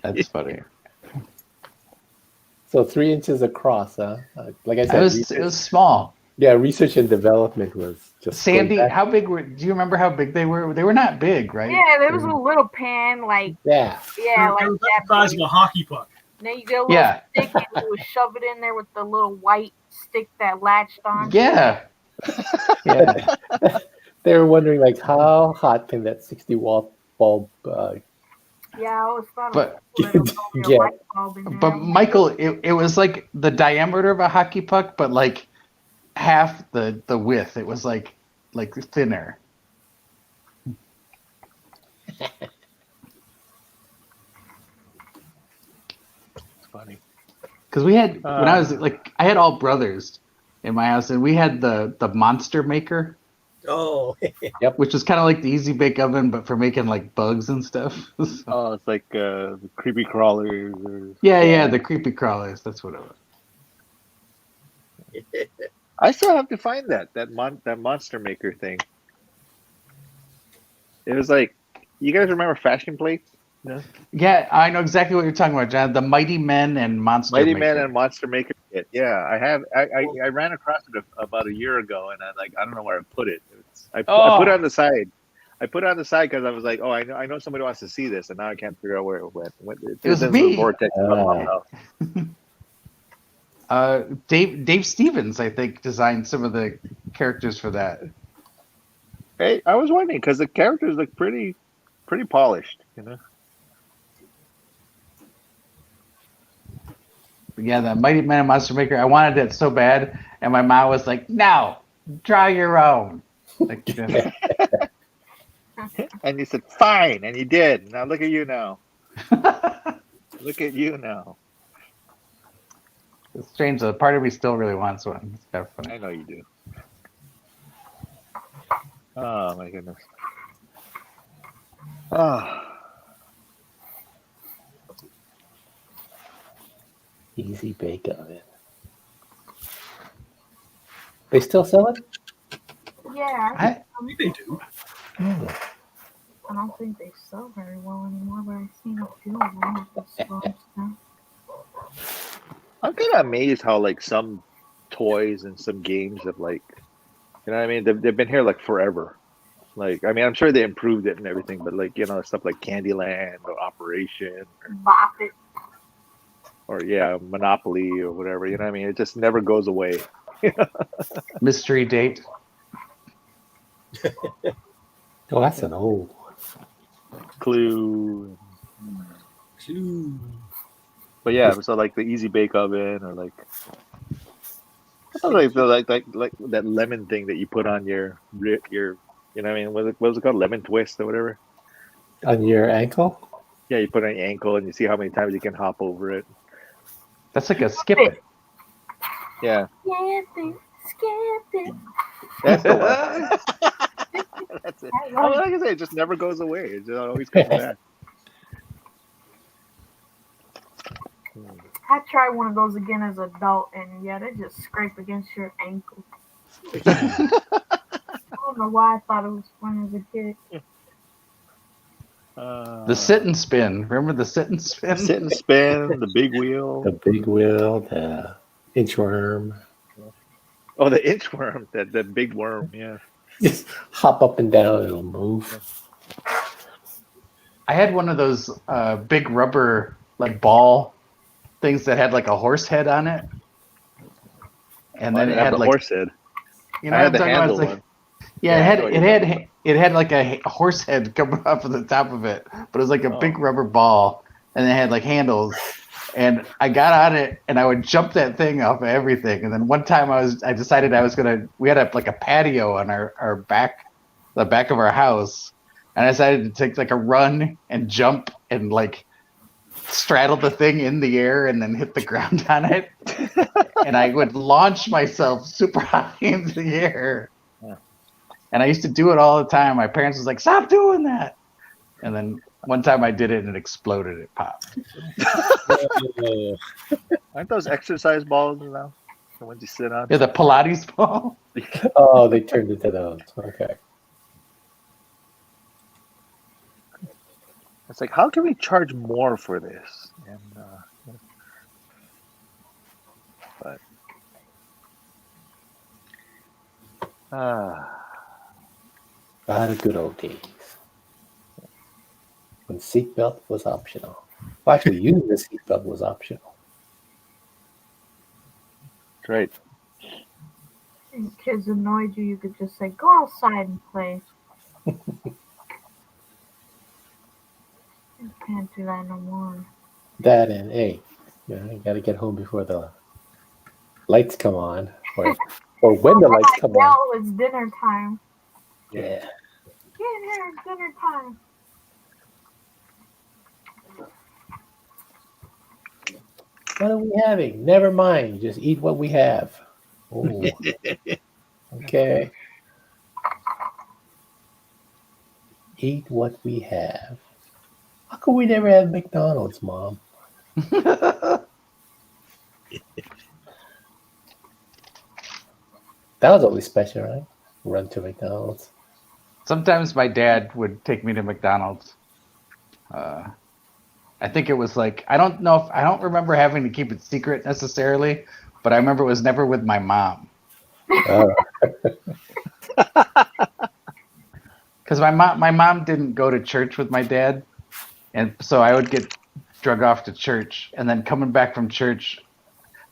That's funny. So 3 inches across, huh? Like I said, it was small. Yeah, research and development was just Sandy. How big do you remember how big they were? They were not big, right? Yeah, there was a little pan, like yeah, like the that. size of a hockey puck. Then you get a little stick, and you would shove it in there with the little white stick that latched on. Yeah. Yeah. They were wondering like how hot can that 60-watt bulb Yeah, I always thought But- But Michael, it was like the diameter of a hockey puck, but like half the width. It was like thinner. It's funny. Because we had when I was I had all brothers in my house, and we had the monster maker, Oh, which was kind of like the Easy Bake Oven, but for making like bugs and stuff. So- Oh, it's like the creepy crawlers. Or... yeah, the creepy crawlers. That's what it was. I still have to find that Monster Maker thing. It was like, you guys remember Fashion Plates? No? Yeah, I know exactly what you're talking about, John. The Mighty Men and Monster Mighty Maker. Men and Monster Maker kit. Yeah, I have. I ran across it about a year ago, and I don't know where I put it. I put it on the side. I put it on the side because I was like, oh, I know somebody wants to see this, and now I can't figure out where it went. It was into me. the vortex. Dave Stevens, I think, designed some of the characters for that. Hey, I was wondering because the characters look pretty polished, you know. Yeah, the Mighty Men and Monster Maker. I wanted it so bad, and my mom was like, "No, draw your own." Like, And you said fine, and you did. Now look at you now. Look at you now. It's strange though. Part of me still really wants one. It's kind of funny. I know you do. Oh my goodness. Oh. Easy bake oven. They still sell it? Yeah, I They do. Oh. I don't think they sell very well anymore, but I've seen a few of them at the stores now. I'm kind of amazed how like some toys and some games have like, you know what I mean? They've been here like forever. Like, I mean, I'm sure they improved it and everything, but like, you know, stuff like Candyland or Operation Bop it. or yeah, Monopoly or whatever, you know what I mean? It just never goes away. Mystery Date. Oh, that's an old one. Clue. But yeah, so like the Easy Bake Oven or like, I thought like that lemon thing that you put on your you know what I mean? What was it called? Lemon twist or whatever. On your ankle? Yeah, you put it on your ankle and you see how many times you can hop over it. That's like a skip it. Yeah, Skip it. that's the one. That's it. Oh, like I say, it just never goes away. It just always comes back. I tried one of those again as an adult, and yeah, they just scrape against your ankle. I don't know why I thought it was fun as a kid. The sit and spin. Remember the sit and spin? Sit and spin, the big wheel. The big wheel, the inchworm. Oh, the inchworm, that big worm, yeah. Just hop up and down, it'll move. I had one of those big rubber like ball things that had like a horse head on it, and then it had the like horse head. You know, I had what the I'm talking about? handle It's like, one. yeah, it had like a horse head coming off of the top of it, but it was like a big rubber ball, and it had like handles. And I got on it, and I would jump that thing off of everything. And then one time, I decided I was gonna. We had like a patio on our back, the back of our house, and I decided to take like a run and jump and like straddle the thing in the air and then hit the ground on it. And I would launch myself super high into the air. And I used to do it all the time. My parents was like, "Stop doing that!" And then one time I did it and it exploded. It popped. Aren't those exercise balls, you know? The ones you sit on? Yeah, the Pilates ball. Oh, they turned into those. Okay. It's like, how can we charge more for this? And The good old days. When seatbelt was optional. Well, actually, using the seatbelt was optional. Great. And kids annoyed you, you could just say, "Go outside and play." You can't do that no more. That and hey, you got to get home before the lights come on, or when the lights come on. Yell, it's dinner time. Yeah. Get in here, it's dinner time. What are we having? Never mind. Just eat what we have. Ooh. Okay. Eat what we have. How come we never have McDonald's, Mom? That was always special, right? Run to McDonald's. Sometimes my dad would take me to McDonald's. I think it was like I don't remember having to keep it secret necessarily, but I remember it was never with my mom. Oh, Because my mom didn't go to church with my dad, and so I would get drug off to church, and then coming back from church,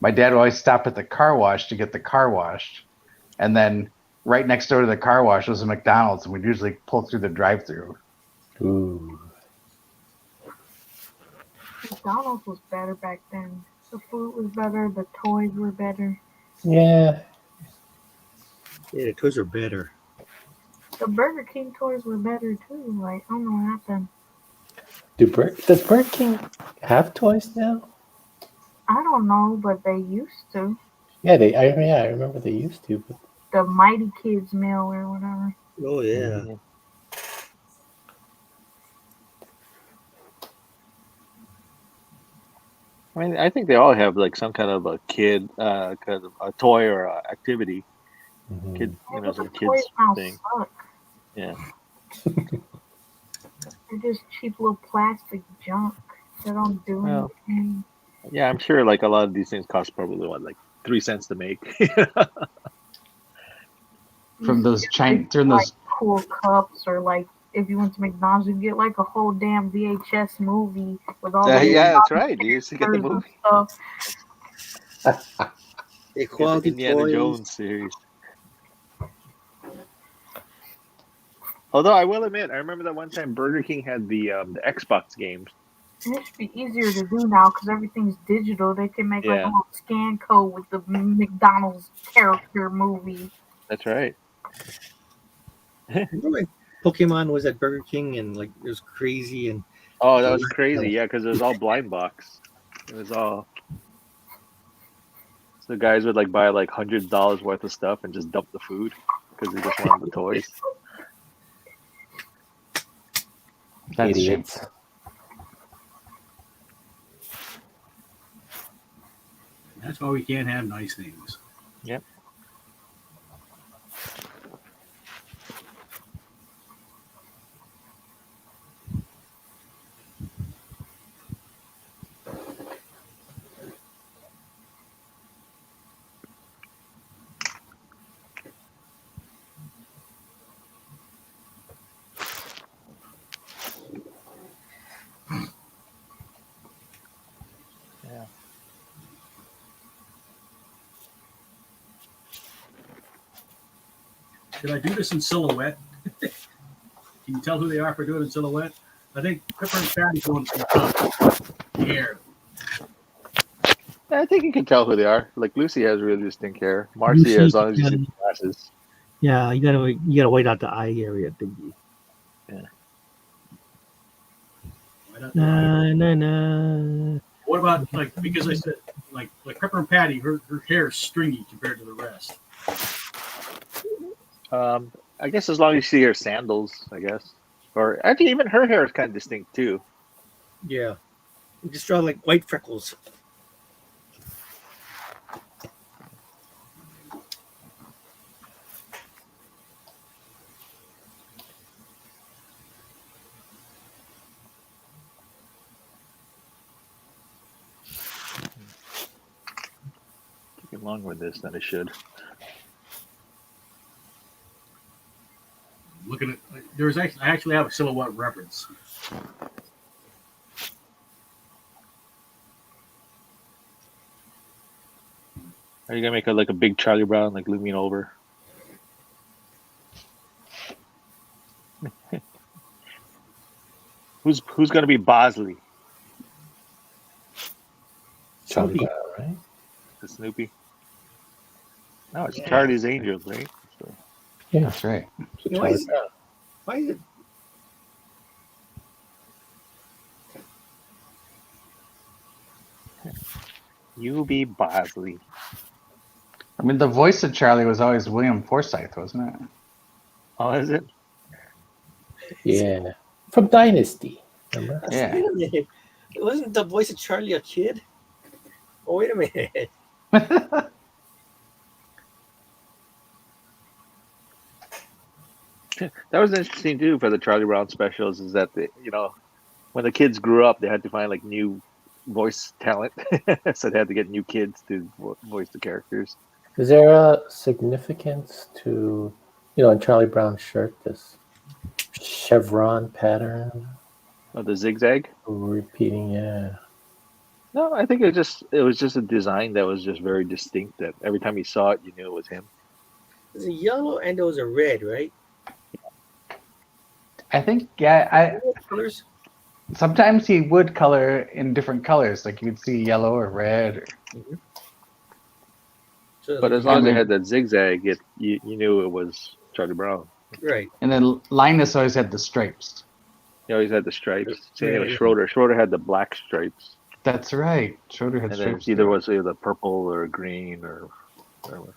my dad would always stop at the car wash to get the car washed, and then right next door to the car wash was a McDonald's, and we'd usually pull through the drive-through. ooh. McDonald's was better back then. The food was better. The toys were better. Yeah. Yeah, the toys are better. The Burger King toys were better too. Like, I don't know what happened. Does Burger King have toys now? I don't know, but they used to. Yeah, I remember they used to. But The Mighty Kids meal or whatever. Oh yeah. I mean, I think they all have like some kind of a kid, kind of a toy or a activity. Mhm. Kid, Yeah, some but the kids toys now thing. suck. Yeah. They're just cheap little plastic junk. They don't do Well, anything. yeah, I'm sure like a lot of these things cost probably what, like 3 cents to make. From those Like those cool cups, or like if you went to McDonald's, you get like a whole damn VHS movie with all the Yeah, that's right. You used to get the characters and movie. stuff. A Get the quality Indiana toys. Jones series. Although I will admit, I remember that one time Burger King had the Xbox games. And it should be easier to do now because everything's digital. They can make like a Yeah. little scan code with the McDonald's character movie. That's right. Remember when Pokemon was at Burger King and like it was crazy and Oh, that was crazy. Yeah, because it was all blind box. It was all. So the guys would like buy like $100 worth of stuff and just dump the food because they just wanted the toys. that's Idiots. That's why we can't have nice things. Yep. Yeah. Should I do this in silhouette? Can you tell who they are for doing it in silhouette? I think Pepper and Patty going from the top here. I think you can tell who they are. Like Lucy has really distinct hair. Marcy, Lucy, as long as you see the glasses. yeah, you gotta wait out the eye area, thingy. Right up there. Na. What about like, because I said like Pepper and Patty, her hair is stringy compared to the rest. I guess as long as you see her sandals, I guess. Or actually, even her hair is kind of distinct too. Yeah. You just draw like white freckles. Taking longer with this than it should. Looking at there's actually I actually have a silhouette reference. Are you gonna make like a big Charlie Brown, like looming over? Who's gonna be Bosley? Charlie Snoopy. Brown, right? The Snoopy? No, it's Yeah. Charlie's Angels, right? So, Yeah. That's right. So Why Charlie is- Brown. Why is it? you be Bosley. I mean, the voice of Charlie was always William Forsythe, wasn't it? Oh, is it? Yeah. From Dynasty. Remember? Yeah. Wait a minute. Wasn't the voice of Charlie a kid? Oh, wait a minute. That was interesting too for the Charlie Brown specials. Is that when the kids grew up, they had to find like new voice talent, so they had to get new kids to voice the characters. Is there a significance to, in Charlie Brown's shirt, this chevron pattern? Oh, the zigzag? Repeating, yeah. No, I think it was just a design that was just very distinct. That every time you saw it, you knew it was him. It was a yellow and there was a red, right? I think, yeah. Colors. Sometimes he would color in different colors, like you'd see yellow or red. So But as long as they had that zigzag, you knew it was Charlie Brown. right. And then Linus always had the stripes. He always had the stripes. Same thing with Yeah. Schroeder. Schroeder had the black stripes, That's right. Schroeder had and then stripes. either was either purple or green or whatever.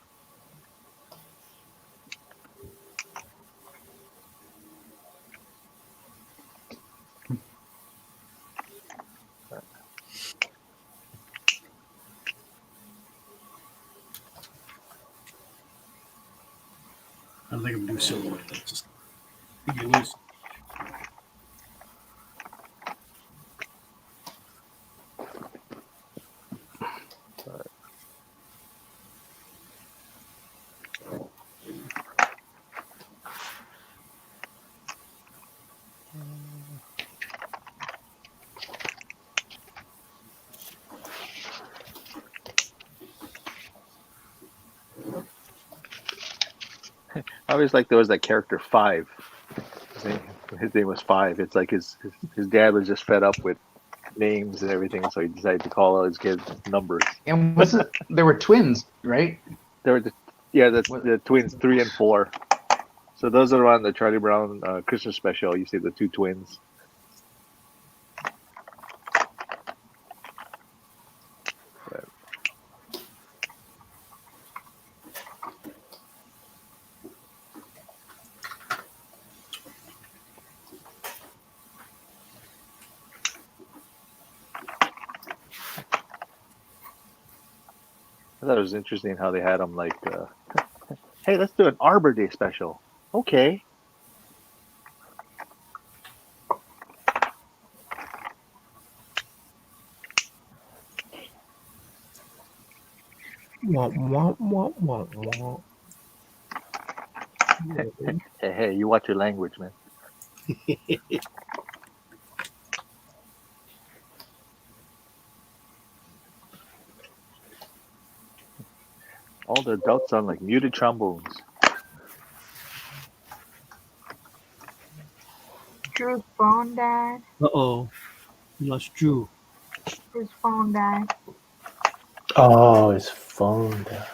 I don't think I'm doing silhouette. That's just you lose. I always like there was that character Five. His name was Five. It's like his dad was just fed up with names and everything, so he decided to call all his kids numbers. And there were twins, right? There were the twins 3 and 4. So those are on the Charlie Brown Christmas special. You see the two twins. I thought it was interesting how they had them like, hey, let's do an Arbor Day special. Okay. Wah, wah, wah, wah, wah. Hey, you watch your language, man. All the adults sound like muted trombones. Drew's phone died. Uh-oh. We lost Drew. His phone died. Oh, his phone died.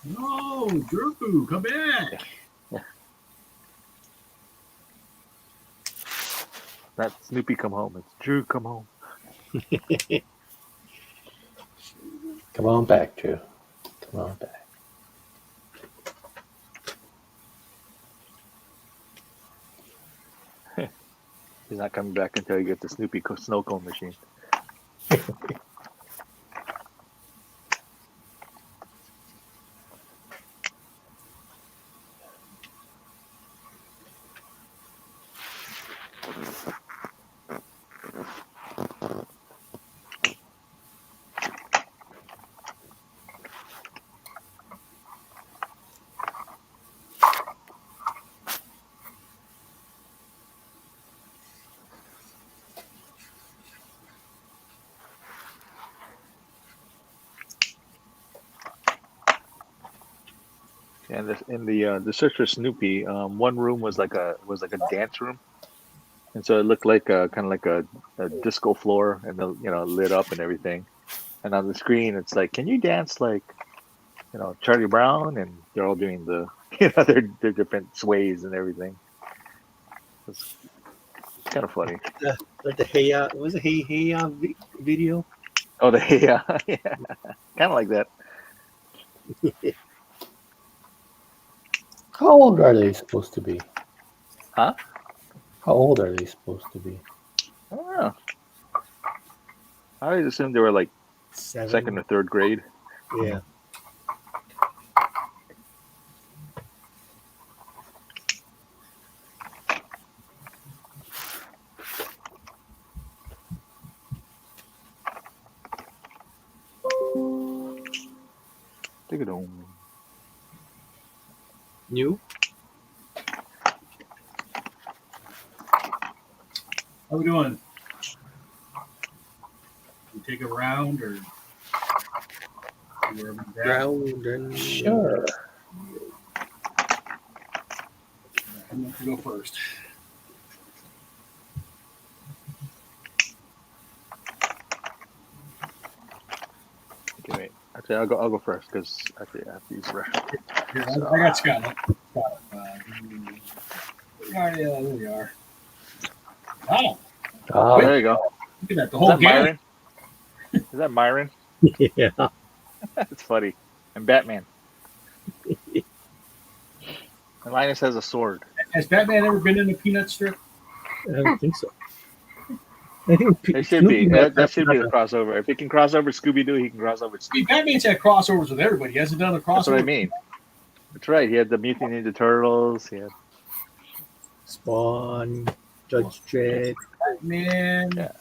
No, Drew, come back. Not Snoopy come home. It's Drew come home. Come on back, Drew. Come on back. He's not coming back until he gets the Snoopy snow cone machine. And this, in the search for Snoopy, one room was like a dance room, and so it looked like kind of like a disco floor, and lit up and everything. And on the screen, it's like, can you dance like Charlie Brown? And they're all doing the their different sways and everything. It's kind of funny. Like the Hey Ya, was it Hey Ya video? Oh, yeah, kind of like that. How old are they supposed to be? I assumed they were like 7. second or third grade. Yeah. Take it home. New? How we doing? We take a round or wherever we're at? Round and Sure. I'm going to go first. Okay, wait. Actually, I'll go first because actually I have to use the restroom. Here, I got Scott. There we are. Wow. Oh, There you go. Look at that. The Is whole that game. Myron? Is that Myron? Yeah. That's funny. And Batman. And Linus has a sword. Has Batman ever been in a peanut strip? I don't think so. I think It should be. That should be the crossover. If he can cross over Scooby Doo, he can cross over I Scooby. mean, Batman's had crossovers with everybody. He hasn't done a crossover. That's what I mean. That's right. He had the Mutant Ninja Turtles. He had Spawn, Judge Dredd. Batman, Yeah.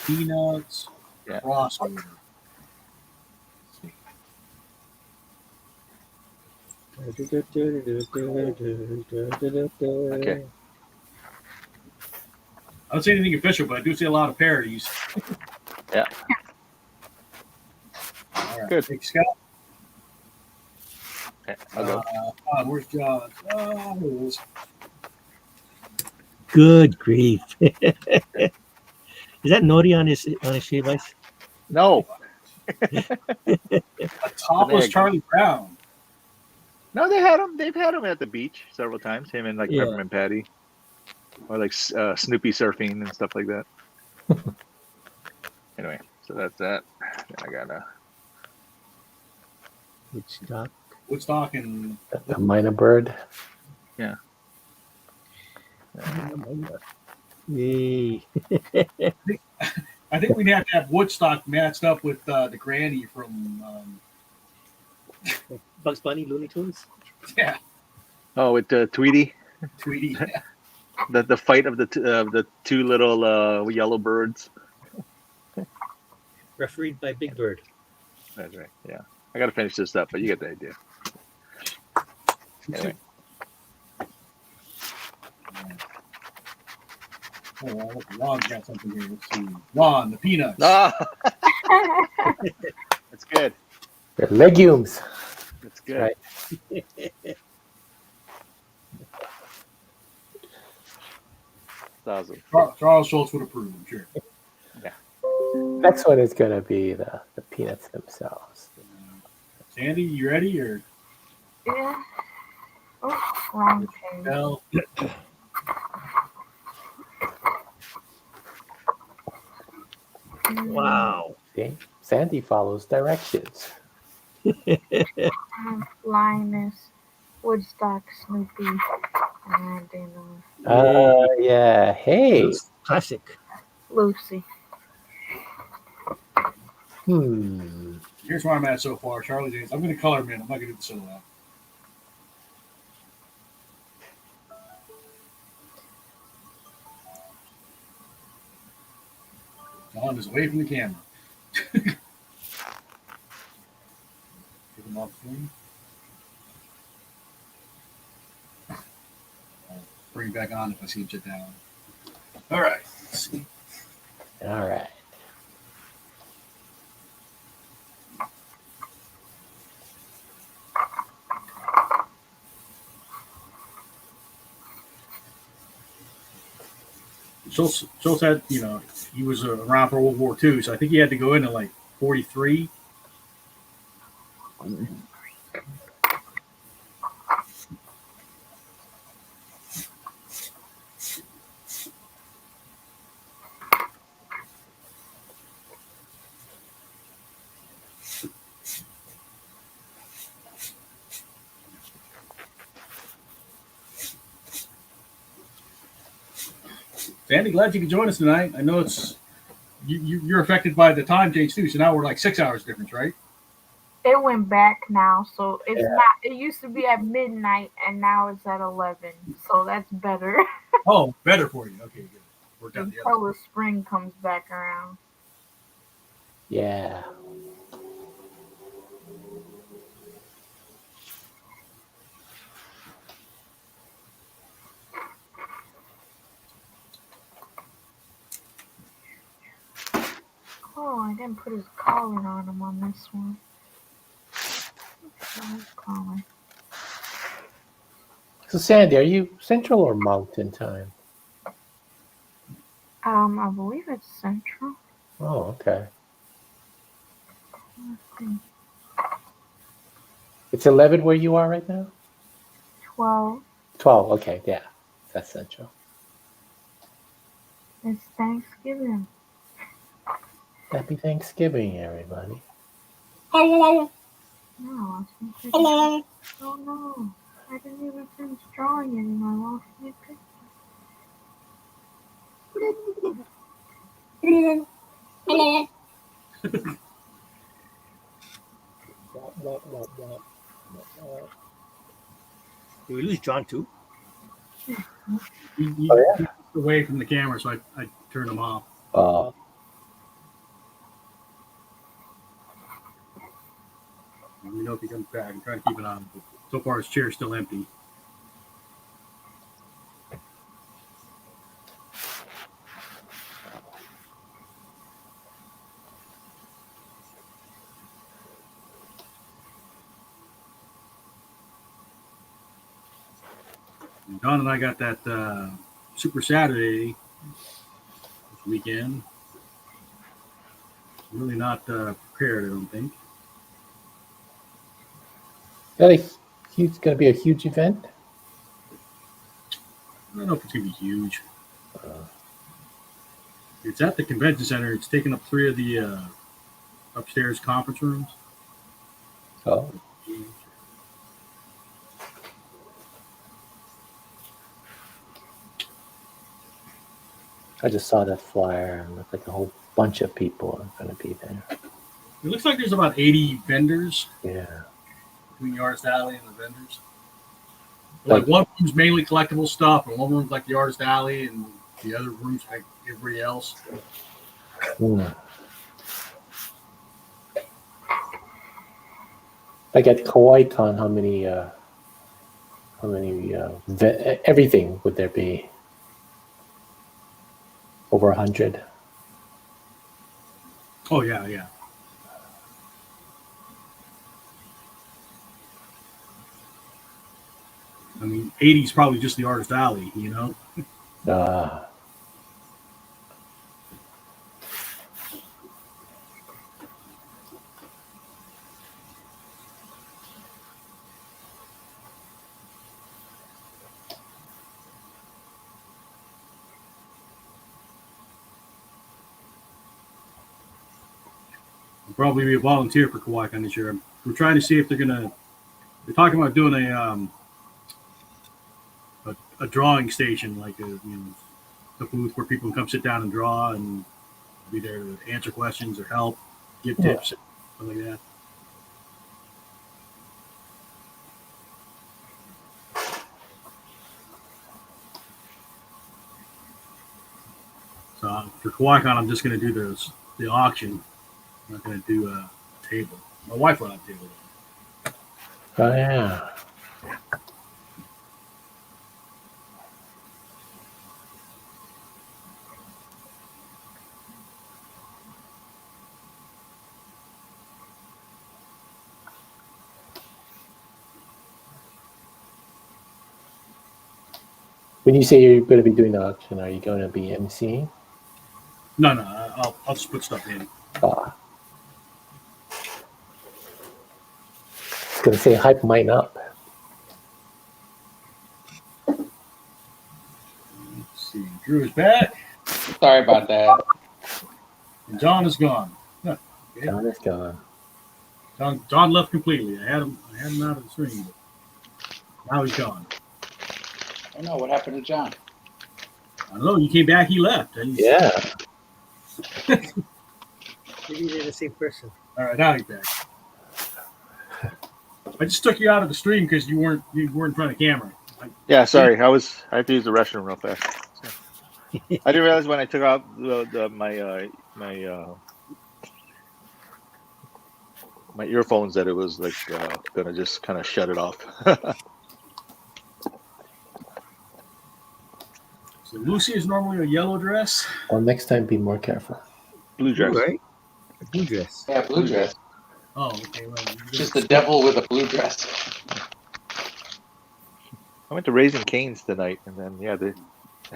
Peanuts, Yeah. crossover. Okay. I don't say anything official, but I do see a lot of parodies. Yeah. All right. Good. Thank you, Scott. Okay, I'll go. Where's John? Here it is. Good grief. Is that Nori on his shave ice? No. A topless egg. Charlie Brown. No, they had him. They've had him at the beach several times. Him and like Yeah. Peppermint Patty, or like Snoopy surfing and stuff like that. Anyway, so that's that. Then I gotta. Woodstock and the minor bird. Yeah. Yay. I think we'd have to have Woodstock matched up with the granny from Bugs Bunny, Looney Tunes. yeah, Oh, with Tweety, Tweety. the fight of the two little yellow birds. Refereed by Big Bird. That's right. Yeah, I gotta finish this up, but you get the idea. Anyway, Oh, Ron's got something here. Let's see. Ron, the peanuts. ah, that's good. They're legumes. That's good. Right. That's awesome. Charles Schulz would approve, I'm sure. Next one is going to be the peanuts themselves. Sandy, you ready? Or Yeah. Oh, wrong page. no? Wow. See? Sandy follows directions. Linus, Woodstock, Snoopy, and then Yeah. Hey. Classic. Lucy. Here's where I'm at so far. Charlie James. I'm going to color him in. I'm not going to do the silhouette. John is away from the camera. Take him off screen. I'll bring it back on if I see him sit down. All right. Let's see. All right. Schulz had, he was around for World War II, so I think he had to go in at like 43. Sandy, glad you could join us tonight. I know it's you're affected by the time change too. So now we're like 6 hours difference, right? It went back now, so it's Yeah. not. It used to be at midnight, and now it's at 11. So that's better Oh, better for you. Okay, good. Worked out the other. until the spring comes back around. Yeah. Oh, I didn't put his collar on him on this one. His collar. So Sandy, are you Central or Mountain Time? I believe it's Central. Oh, okay. Let's see. It's 11 where you are right now? 12. 12, okay, yeah. That's Central. It's Thanksgiving. Happy Thanksgiving, everybody. Hello. No, Hello. oh no. I didn't even finish drawing it and I lost my picture. Hello. Did we lose John too? He Oh, yeah? away from the camera, so I turned him off. Let me know if he comes back. I'm trying to keep it on. But so far, his chair's still empty. And Don and I got that Super Saturday this weekend. Really not prepared, I don't think. It's going to be a huge event? I don't know if it's going to be huge. It's at the convention center. It's taking up 3 of the upstairs conference rooms. Oh. I just saw that flyer and it looked like a whole bunch of people are going to be there. It looks like there's about 80 vendors Yeah. between the Artist Alley and the vendors. Like one room's mainly collectible stuff, and one room's like the Artist Alley, and the other room's like everybody else. Like at Kawaii Con, how many everything would there be? Over 100. Oh yeah, yeah. I mean, 80 is probably just the Artist Alley, you know. I'll probably be a volunteer for KawaiiCon this year. We're trying to see if they're talking about doing a drawing station, like a booth where people can come sit down and draw and be there to answer questions or help, give tips, something like that. So for KawaiiCon, I'm just going to do the auction. I'm not going to do a table. My wife will have a table. Oh yeah. When you say you're going to be doing the auction, are you going to be emceeing? No, I'll just put stuff in. I was going to say hype mine up. Let's see. Drew is back. Sorry about that. And John is gone. Huh, okay. John is gone. John left completely. I had him out of the stream, but now he's gone. Oh no, what happened to John? I don't know. You came back, he left. Yeah. Maybe they're the same person. All right, now he's back. I just took you out of the stream because you weren't in front of the camera. Yeah, sorry. I had to use the restroom real fast. So. I didn't realize when I took out my earphones that it was like gonna just kind of shut it off. So Lucy is normally a yellow dress. Well, next time, be more careful. Blue dress. Blue, right? Blue dress. Yeah, blue dress. Oh, okay. Well, Just the devil with a blue dress. I went to Raising Cane's tonight, and then they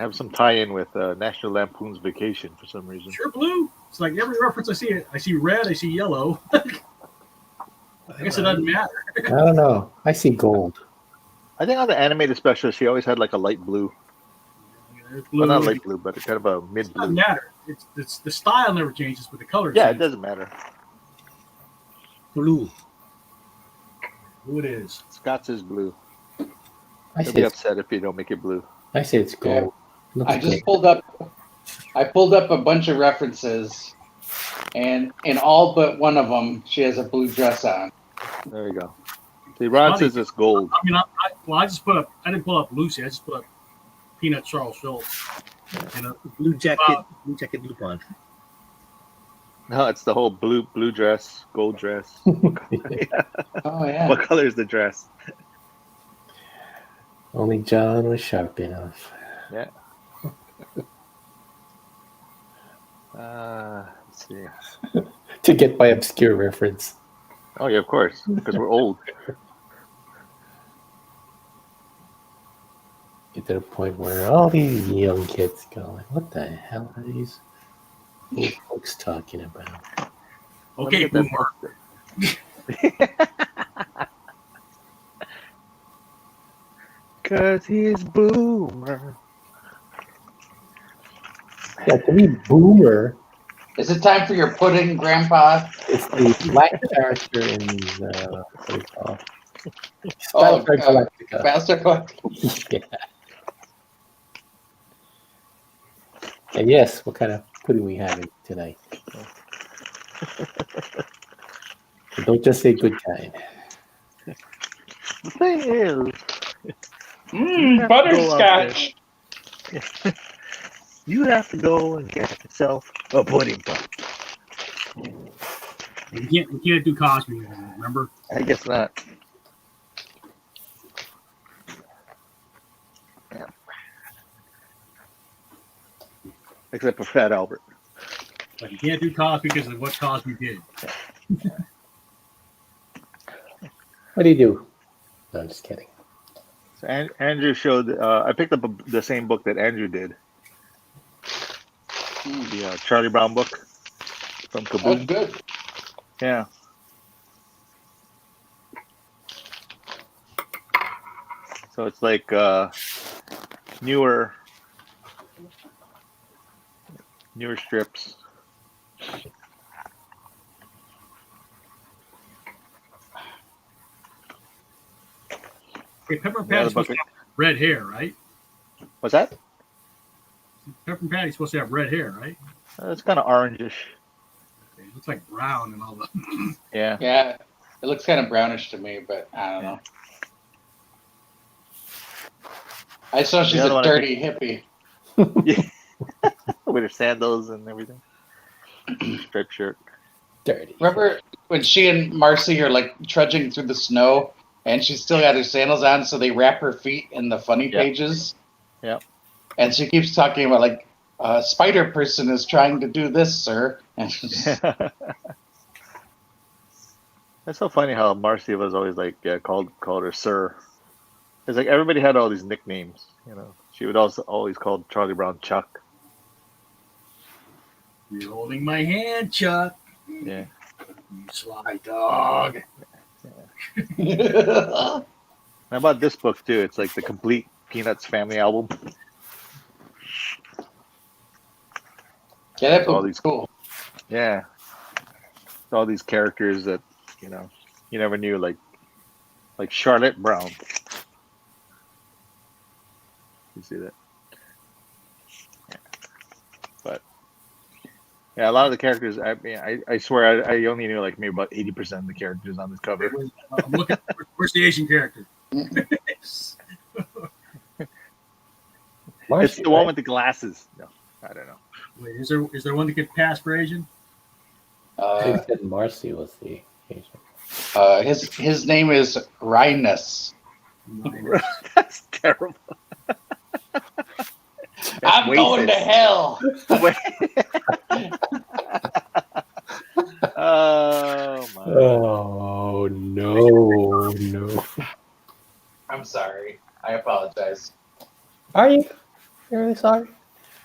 have some tie-in with National Lampoon's Vacation for some reason. Sure, blue. It's like every reference I see red, I see yellow. I guess it doesn't matter. I don't know. I see gold. I think on the animated special, she always had like a light blue. Blue. Well, not light blue, but it's kind of a mid It blue. doesn't matter. It's the style never changes, but the color. Yeah, changes. it doesn't matter. Blue. Who it is? Scott's is blue. I He'll say be it's, upset if you don't make it blue. I say it's gold. Looks I just good. pulled up a bunch of references, and in all but one of them, she has a blue dress on. There you go. See, Ron says it's gold. I mean, I just put up. I didn't pull up Lucy. I just put up Peanut Charles Schulz. You know, Blue jacket. Blue jacket, blue pond. No, it's the whole blue dress, gold dress. Oh yeah. What color is the dress? Only John was sharp enough. Yeah. Let's see. To get my obscure reference. Oh yeah, of course, because we're old. Get to the point where all these young kids go, like, what the hell are these old folks talking about? okay, Let me get boomer. Cause he's boomer. Yeah, to me, Boomer Is it time for your pudding, Grandpa? is the black character in what do you call it? Oh, Battlestar Galactica. Battlestar. Yeah. And yes, what kind of pudding we having tonight? So don't just say good kind. The thing is, Butterscotch. you have to go and get yourself a pudding cup. We can't do Cosby anymore, remember? I guess not. Yeah. Except for Fat Albert. Like you can't do Cosby because of what Cosby did. What do you do? No, I'm just kidding. So Andrew showed. I picked up the same book that Andrew did. The Charlie Brown book from Oh, Kaboom. good. Yeah. So it's like newer strips. Okay, Pepper and Yeah, Patty's the supposed to have red hair, right? What's that? Pepper and Patty's supposed to have red hair, right? It's kind of orangish. Okay, it looks like brown and all the. Yeah. Yeah, it looks kind of brownish to me, but I don't know. I saw she's The other a one I dirty hippie. With her sandals and everything. Striped shirt. Dirty. Remember when she and Marcy are like trudging through the snow and she's still got her sandals on, so they wrap her feet in the funny pages? Yeah. And she keeps talking about like, spider person is trying to do this, sir. And That's so funny how Marcy was always like called her sir. It's like everybody had all these nicknames, you know. She would also always call Charlie Brown Chuck. You're holding my hand, Chuck. Yeah. You sly dog. How about this book too? It's like the complete Peanuts family album. Yeah, that all book these is cool. Yeah. All these characters that, you know, you never knew, like Charlotte Brown. You see that? Yeah. But Yeah, a lot of the characters. I mean, I swear I only knew like maybe about 80% of the characters on this cover. I'm looking. Where's the Asian character? It's Marcy, the one right? with the glasses. No, I don't know. Wait, is there one that could pass for Asian? They Uh, said Marcy was the Asian. his name is Rhinus. That's terrible. I'm going to racist. hell. Oh my! Oh no! I'm sorry. I apologize. Are you? You're really sorry?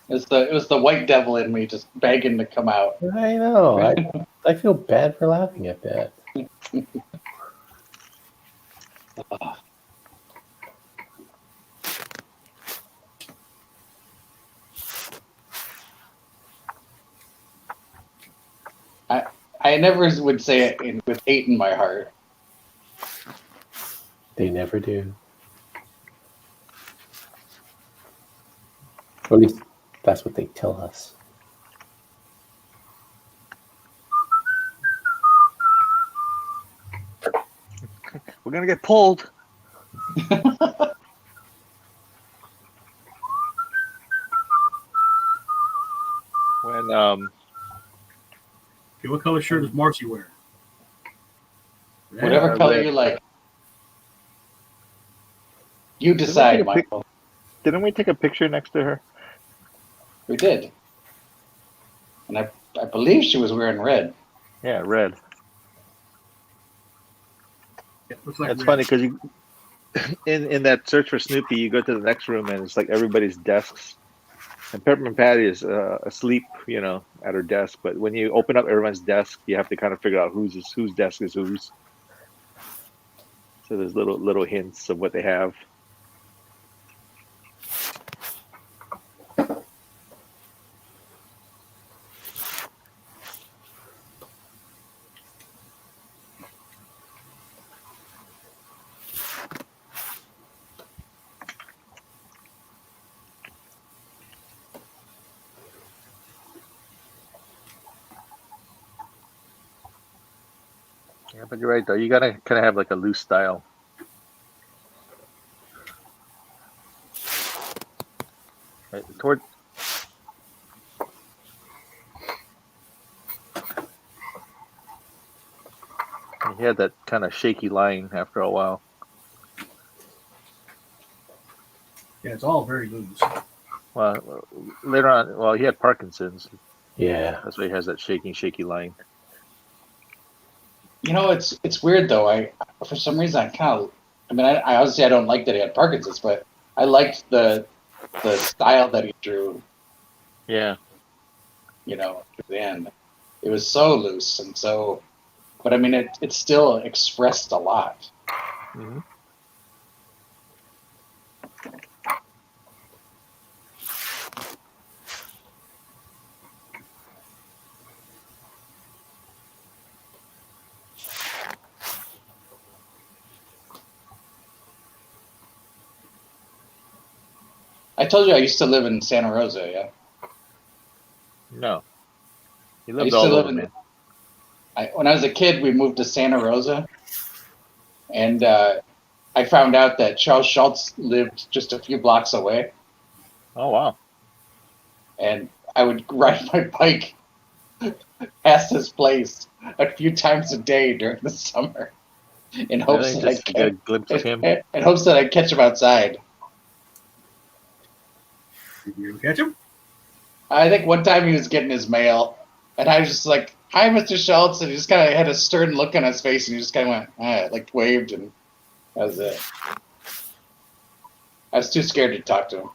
It was the white devil in me just begging to come out. I know. I feel bad for laughing at that. I never would say it with hate in my heart. They never do. Or at least that's what they tell us. We're gonna get pulled. When Okay, what color shirt does Marcy wear? Red? Whatever color red. you like. You Didn't we decide, take a pic- Michael. didn't we take a picture next to her? We did. And I believe she was wearing red. Yeah, red. Yeah, looks like That's red. funny because you in that search for Snoopy, you go to the next room and it's like everybody's desks. And Peppermint Patty is asleep, at her desk. But when you open up everyone's desk, you have to kind of figure out whose desk is whose. So there's little hints of what they have. Yeah, but you're right though. You gotta kind of have like a loose style. Right, he had that kind of shaky line after a while. Yeah, it's all very loose. Well, later on, he had Parkinson's. Yeah. That's why he has that shaky line. It's weird though. For some reason I obviously I don't like that he had Parkinson's, but I liked the style that he drew. Yeah. At the end, it was so loose and so, but I mean it still expressed a lot. Mm-hmm. I told you I used to live in Santa Rosa, yeah. No. He I lived used all to live over, man. When I was a kid, we moved to Santa Rosa, and I found out that Charles Schulz lived just a few blocks away, Oh wow. and I would ride my bike past his place a few times a day during the summer, in hopes Really? that Just to get a glimpse of him. in hopes that I'd catch him outside. Did you ever catch him? I think one time he was getting his mail, and I was just like, "Hi, Mr. Schultz," and he just kind of had a stern look on his face, and he just kind of went, waved, and that was it. I was too scared to talk to him.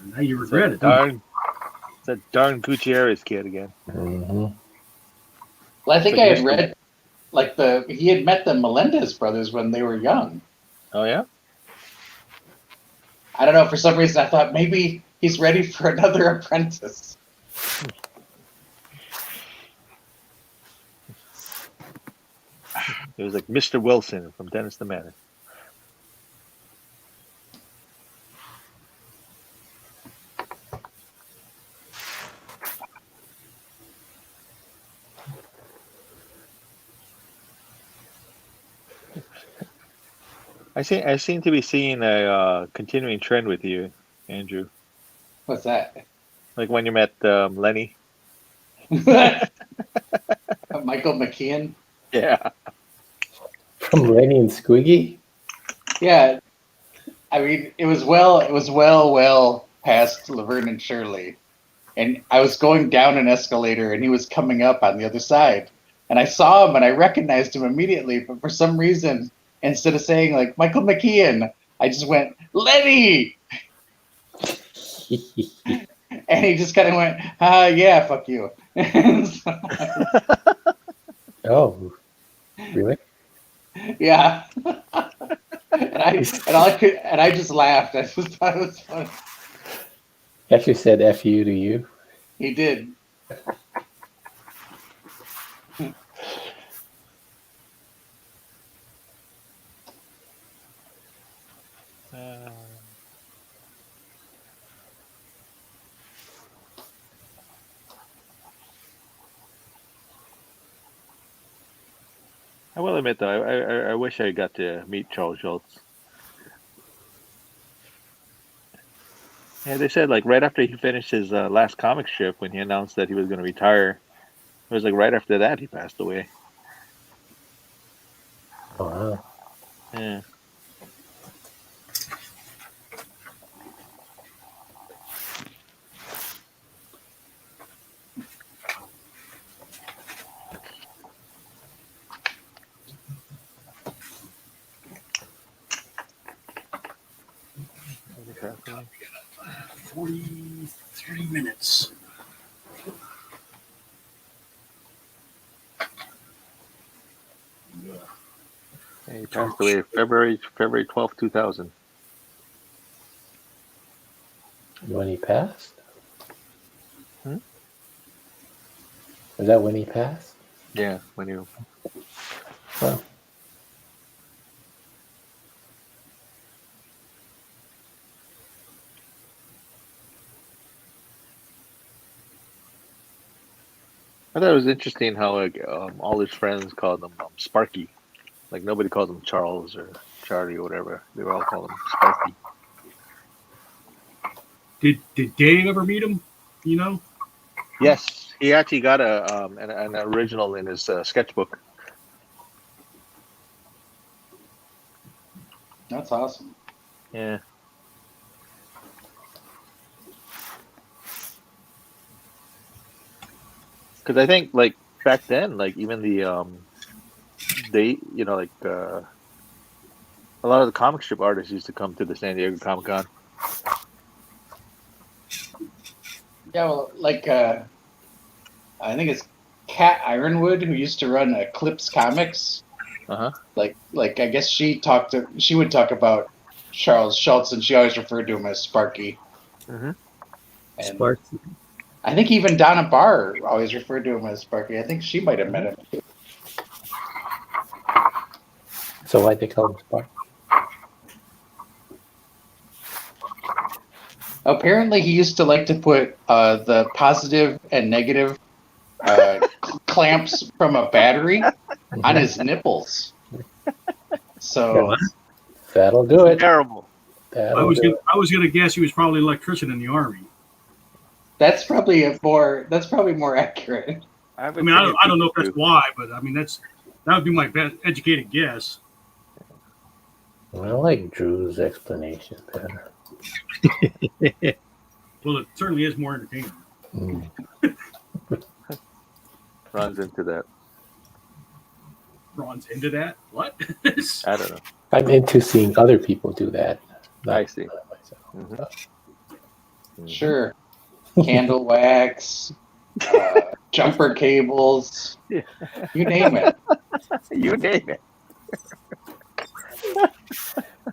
Now you regret it. Don't you? It's that darn Gutierrez kid again. Mm-hmm. Well, I think I had read, he had met the Melendez brothers when they were young. Oh yeah? I don't know, for some reason I thought maybe he's ready for another apprentice. It was like Mr. Wilson from Dennis the Menace. I seem to be seeing a continuing trend with you, Andrew. What's that? Like when you met Lenny. Michael McKeon? Yeah. From Lenny and Squiggy? Yeah. I mean, it was well past Laverne and Shirley. And I was going down an escalator and he was coming up on the other side. And I saw him and I recognized him immediately, but for some reason, instead of saying like Michael McKeon, I just went, Lenny! And he just kind of went, yeah, fuck you. Oh, really? Yeah. and I just laughed. I just thought it was funny. He actually said F you to you. He did. I will admit though, I wish I got to meet Charles Schulz. Yeah, they said like right after he finished his last comic strip, when he announced that he was going to retire, it was like right after that he passed away. Oh, wow. Yeah. We got 43 minutes. He passed away February 12th, 2000. When he passed? Hmm? Was that when he passed? Yeah, when you. Well, I thought it was interesting how like all his friends called him Sparky. Like nobody called him Charles or Charlie or whatever. They were all called him Sparky. Did Dave ever meet him? You know? Yes, he actually got an original in his sketchbook. That's awesome. Yeah. Because I think like back then, like even the they like a lot of the comic strip artists used to come to the San Diego Comic Con. Yeah, well, like I think it's Kat Ironwood who used to run Eclipse Comics. Uh-huh. Like I guess she would talk about Charles Schulz and she always referred to him as Sparky. Mm-hmm. And Sparky. I think even Donna Barr always referred to him as Sparky. I think she might have met him too. so why'd they call him Spark? Apparently, he used to like to put the positive and negative clamps from a battery on his nipples. So That'll do it. Terrible. I was gonna guess he was probably an electrician in the army. that's probably more accurate. I mean, I don't know if that's why, but I mean that would be my best educated guess. I like Drew's explanation better. Well, it certainly is more entertaining. Mm. Runs into that. Ron's into that? What? I don't know. I'm into seeing other people do that. I see. Myself. Mm-hmm. Mm-hmm. Sure, candle wax, jumper cables, Yeah. you name it. You name it.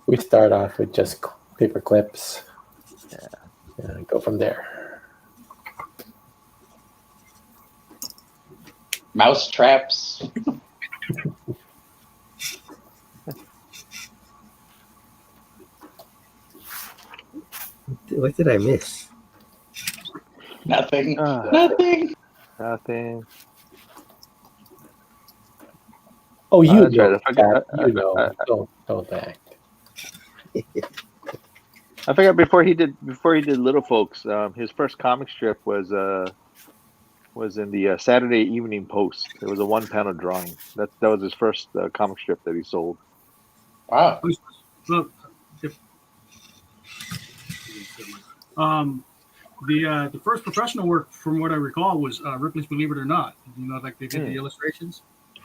We start off with just paper clips. And go from there. Mouse traps. What did I miss? Nothing. Ah. Nothing. Nothing. Oh, you That's know right. that. You know. Don't act. I figured before he did Little Folks, his first comic strip was in the Saturday Evening Post. It was a one-panel drawing. That was his first comic strip that he sold. Wow. So, the first professional work, from what I recall, was Ripley's Believe It or Not. You know, like they did the illustrations.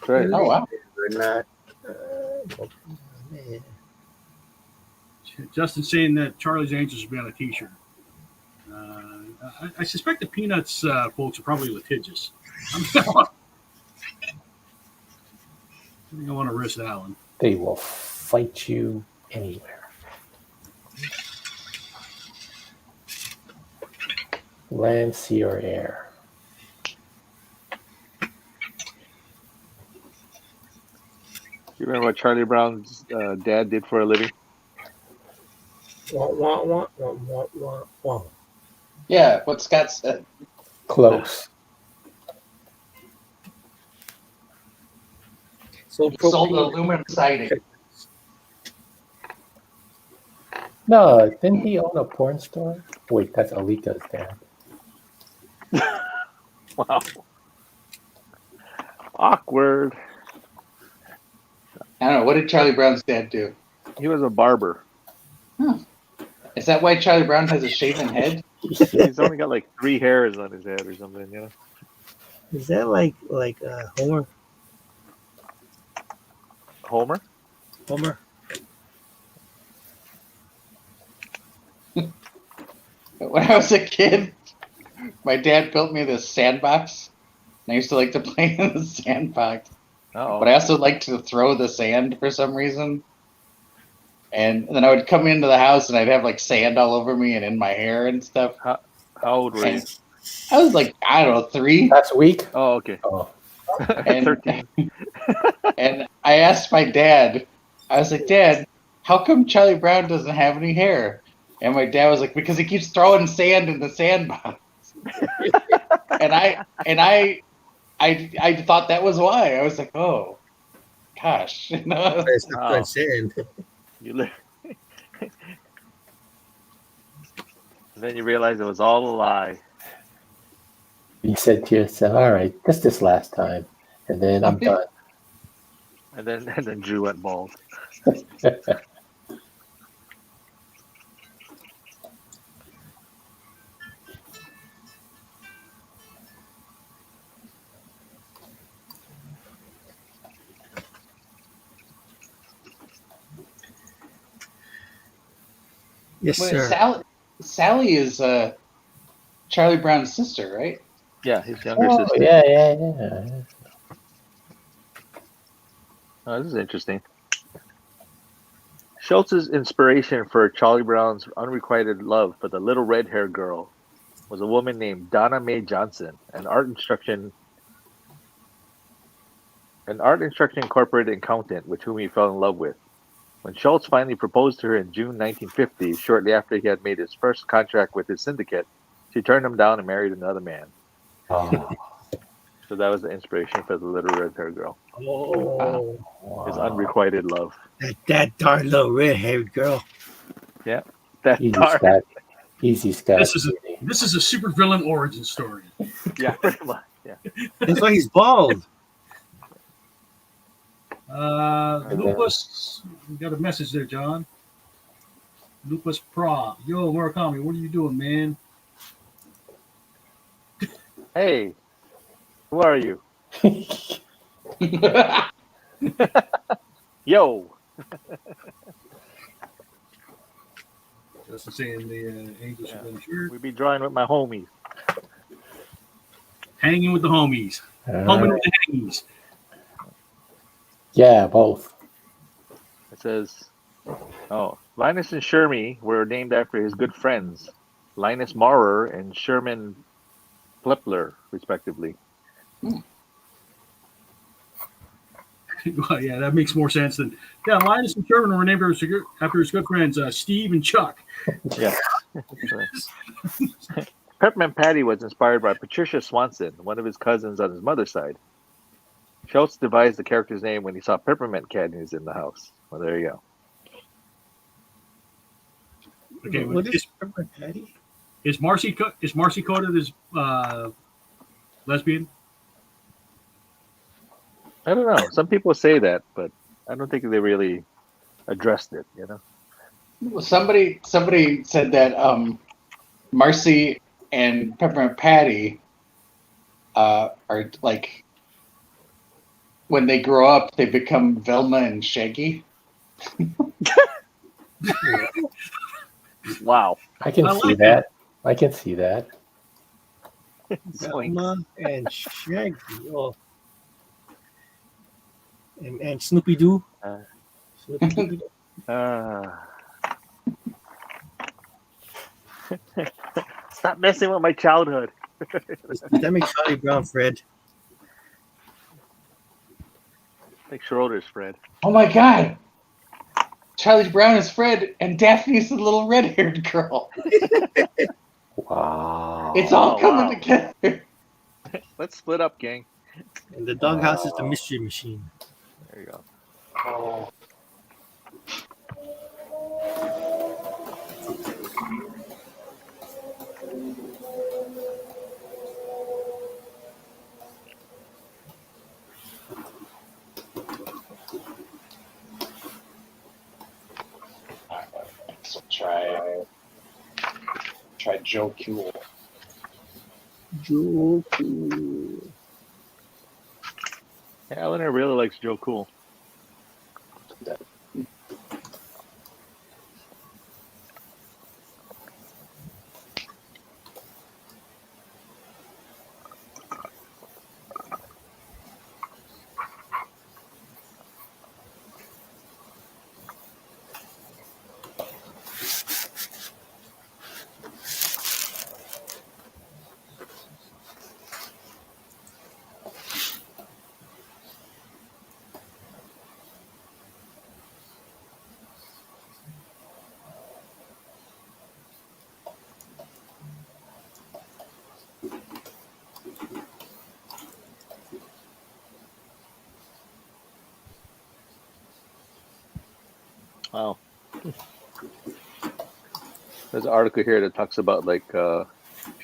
Right. Oh wow. Or not. Man. Justin saying that Charlie's Angels should be on a T-shirt. I suspect the Peanuts folks are probably litigious. I think I want to risk that one. They will fight you anywhere. Land, sea, or air. You remember what Charlie Brown's dad did for a living? Wah, wah, wah, wah, wah, wah, wah. Yeah, what Scott said. Close. So Sold aluminum siding. No, didn't he own a porn store? Wait, that's Alika's dad. Wow. Awkward. I don't know. What did Charlie Brown's dad do? He was a barber. Is that why Charlie Brown has a shaven head? He's only got like 3 hairs on his head or something, you know? Is that like Homer? Homer? Homer? When I was a kid, my dad built me this sandbox. And I used to like to play in the sandbox. Uh-oh. But I also liked to throw the sand for some reason. And then I would come into the house and I'd have like sand all over me and in my hair and stuff. How old were you? And I was like, I don't know, 3. That's weak. Oh, okay. Oh, And, 13. and I asked my dad, I was like, Dad, how come Charlie Brown doesn't have any hair? And my dad was like, because he keeps throwing sand in the sandbox. and I thought that was why. I was like, oh, gosh. You know? It's not Wow. saying. You live. Then you realize it was all a lie. you said to yourself, "All right, just this last time, and then I'm done." And then Drew went bald. Yes, Wait, sir. Sally is Charlie Brown's sister, right? Yeah, his younger Oh, sister. yeah. Oh, this is interesting. Schultz's inspiration for Charlie Brown's unrequited love for the little red-haired girl was a woman named Donna Mae Johnson, an art instruction incorporated accountant with whom he fell in love with. When Schulz finally proposed to her in June 1950, shortly after he had made his first contract with his syndicate, she turned him down and married another man. Oh, So that was the inspiration for the little red-haired girl. Oh, His unrequited love. that darn little red-haired girl. Yeah, that easy, dark. Scott. Easy, Scott. This is a supervillain origin story. Yeah, pretty much. Yeah. That's why he's bald. Lupus, we got a message there, John. Lupus Pra. Yo, Murakami, what are you doing, man? Hey, who are you? Yo. Just saying the Angels have been sure. We be drawing with my homies. Hanging with the homies. Homing Alright. with the hangies. Yeah, both. It says, Linus and Shermy were named after his good friends, Linus Maurer and Sherman Plepler, respectively. Well, yeah, that makes more sense than. Yeah, Linus and Sherman were named after his good friends, Steve and Chuck. Yeah. Peppermint Patty was inspired by Patricia Swanson, one of his cousins on his mother's side. Schulz devised the character's name when he saw peppermint candies in the house. Well, there you go. Okay, What is Peppermint Patty? is Marcy coded as lesbian? I don't know. Some people say that, but I don't think they really addressed it. Well, somebody said that Marcy and Peppermint Patty are like when they grow up, they become Velma and Shaggy. Wow. I can I see like that. I can see that. Velma and Shaggy. Oh. And Snoopy Doo. Uh, Snoopy Doo. Stop messing with my childhood. That makes Charlie Brown Fred. Like Schroeder's Fred. Oh my God! Charlie Brown is Fred, and Daphne's the little red-haired girl. Wow. It's all Oh, coming wow. together. Let's split up, gang. And the doghouse is the mystery machine. There you go. So try Joe Cool. Joe Cool. Yeah, Eleanor really likes Joe Cool. Wow. There's an article here that talks about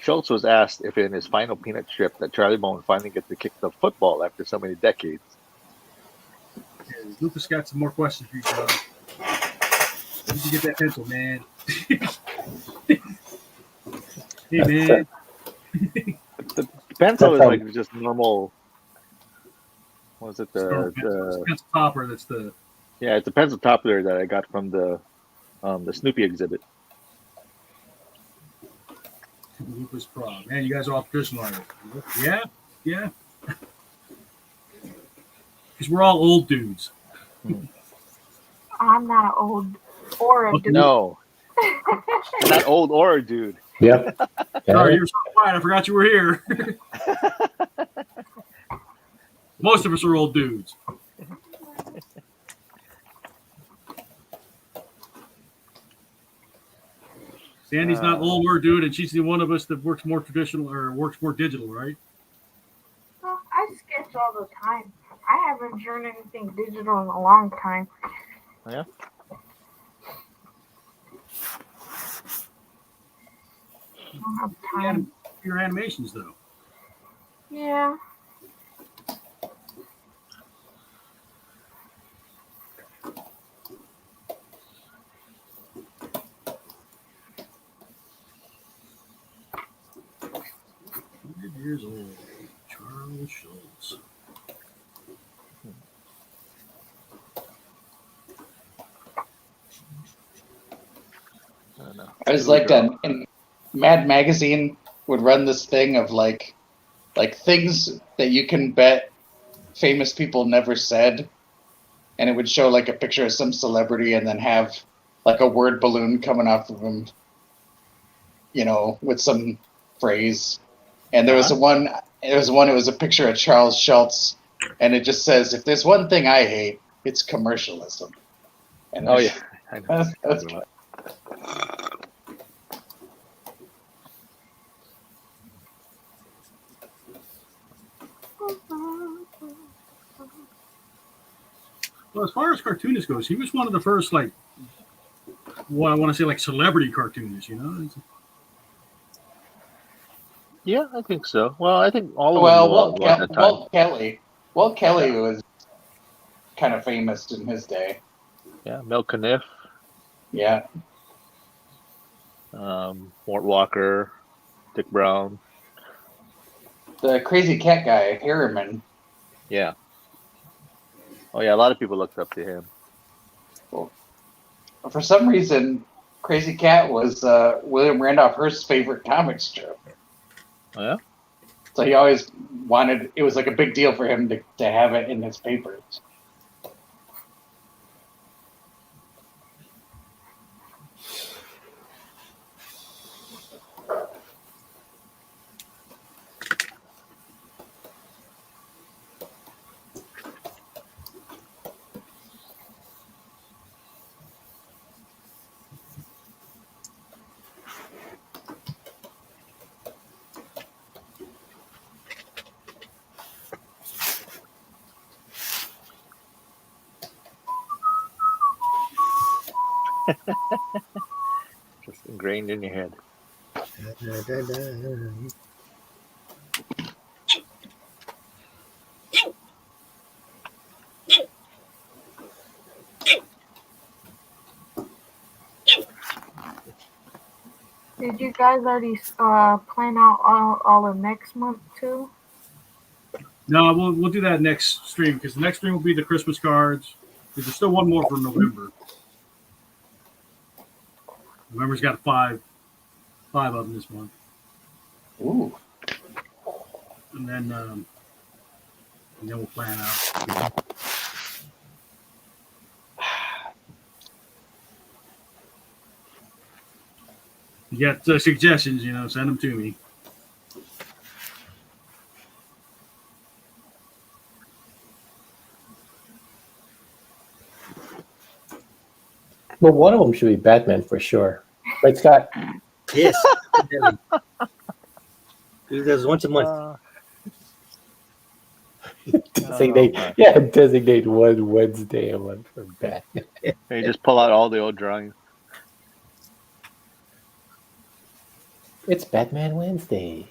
Schulz was asked if in his final Peanut strip that Charlie Bone finally gets to kick the football after so many decades. And Lucas got some more questions for you, John. You can get that pencil, man. Hey, man. The pencil is like just normal. What was it? Pencil topper. That's the. Yeah, it's a pencil topper that I got from the Snoopy exhibit. Lucas Pro. Man, you guys are all traditional artists. Yeah, yeah. Because we're all old dudes. I'm not an old or a dude. No, you're not old or a dude. Yep. Sorry, you were so quiet. I forgot you were here. Most of us are old dudes. Sandy's not old or dude, and she's the one of us that works more traditional or works more digital, right? Well, I sketch all the time. I haven't drawn anything digital in a long time. Yeah. I don't have time. Your animations, though. Yeah. Years old, Charles Schulz. I don't know. I was like in Mad Magazine would run this thing of like things that you can bet famous people never said, and it would show like a picture of some celebrity and then have like a word balloon coming off of him, with some phrase. And there was one. It was a picture of Charles Schulz, and it just says, "If there's one thing I hate, it's commercialism." And Oh yeah, I know. that's Well, as far as cartoonist goes, he was one of the first well, I want to say like celebrity cartoonists, you know? Yeah, I think so. Well, I think all of them Well, were at the time. Walt Kelly was kind of famous in his day. Yeah, Mel Kniff, Yeah, Mort Walker, Dick Brown. the crazy cat guy, Harriman. Yeah. Oh yeah, a lot of people looked up to him. Well, for some reason, Crazy Cat was William Randolph Hearst's favorite comic strip. Oh yeah. So he always wanted. It was like a big deal for him to have it in his papers. Just ingrained in your head. Did you guys already plan out all of next month too? No, we'll do that next stream because the next stream will be the Christmas cards. There's still one more for November. November's got five of them this month. Ooh. And then we'll plan out. You got suggestions, send them to me. Well, one of them should be Batman for sure. Right, Scott? Yes. There's once a month. Designate one Wednesday a month for Batman. You just pull out all the old drawings. It's Batman Wednesday.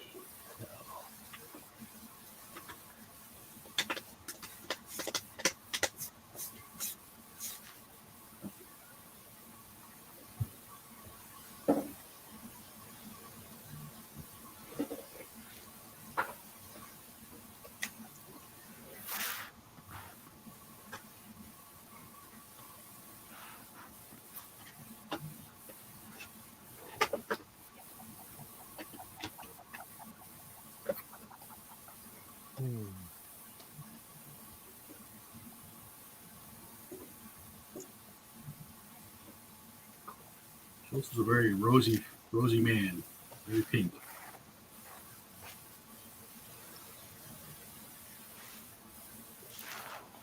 This is a very rosy man, very pink.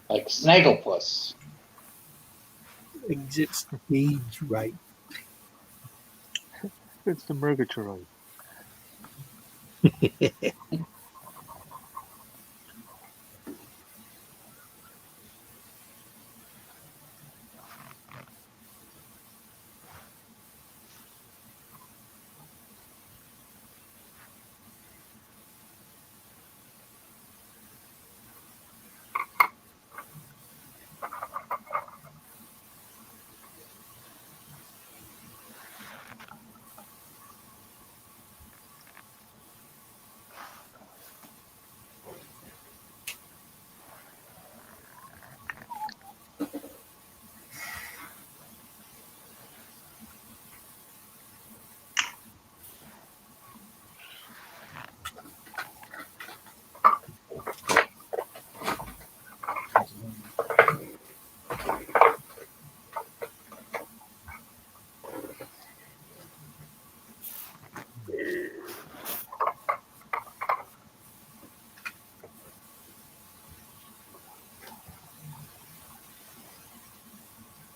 Like Snagglepuss. Exit stage right. It's the Murgatroyd.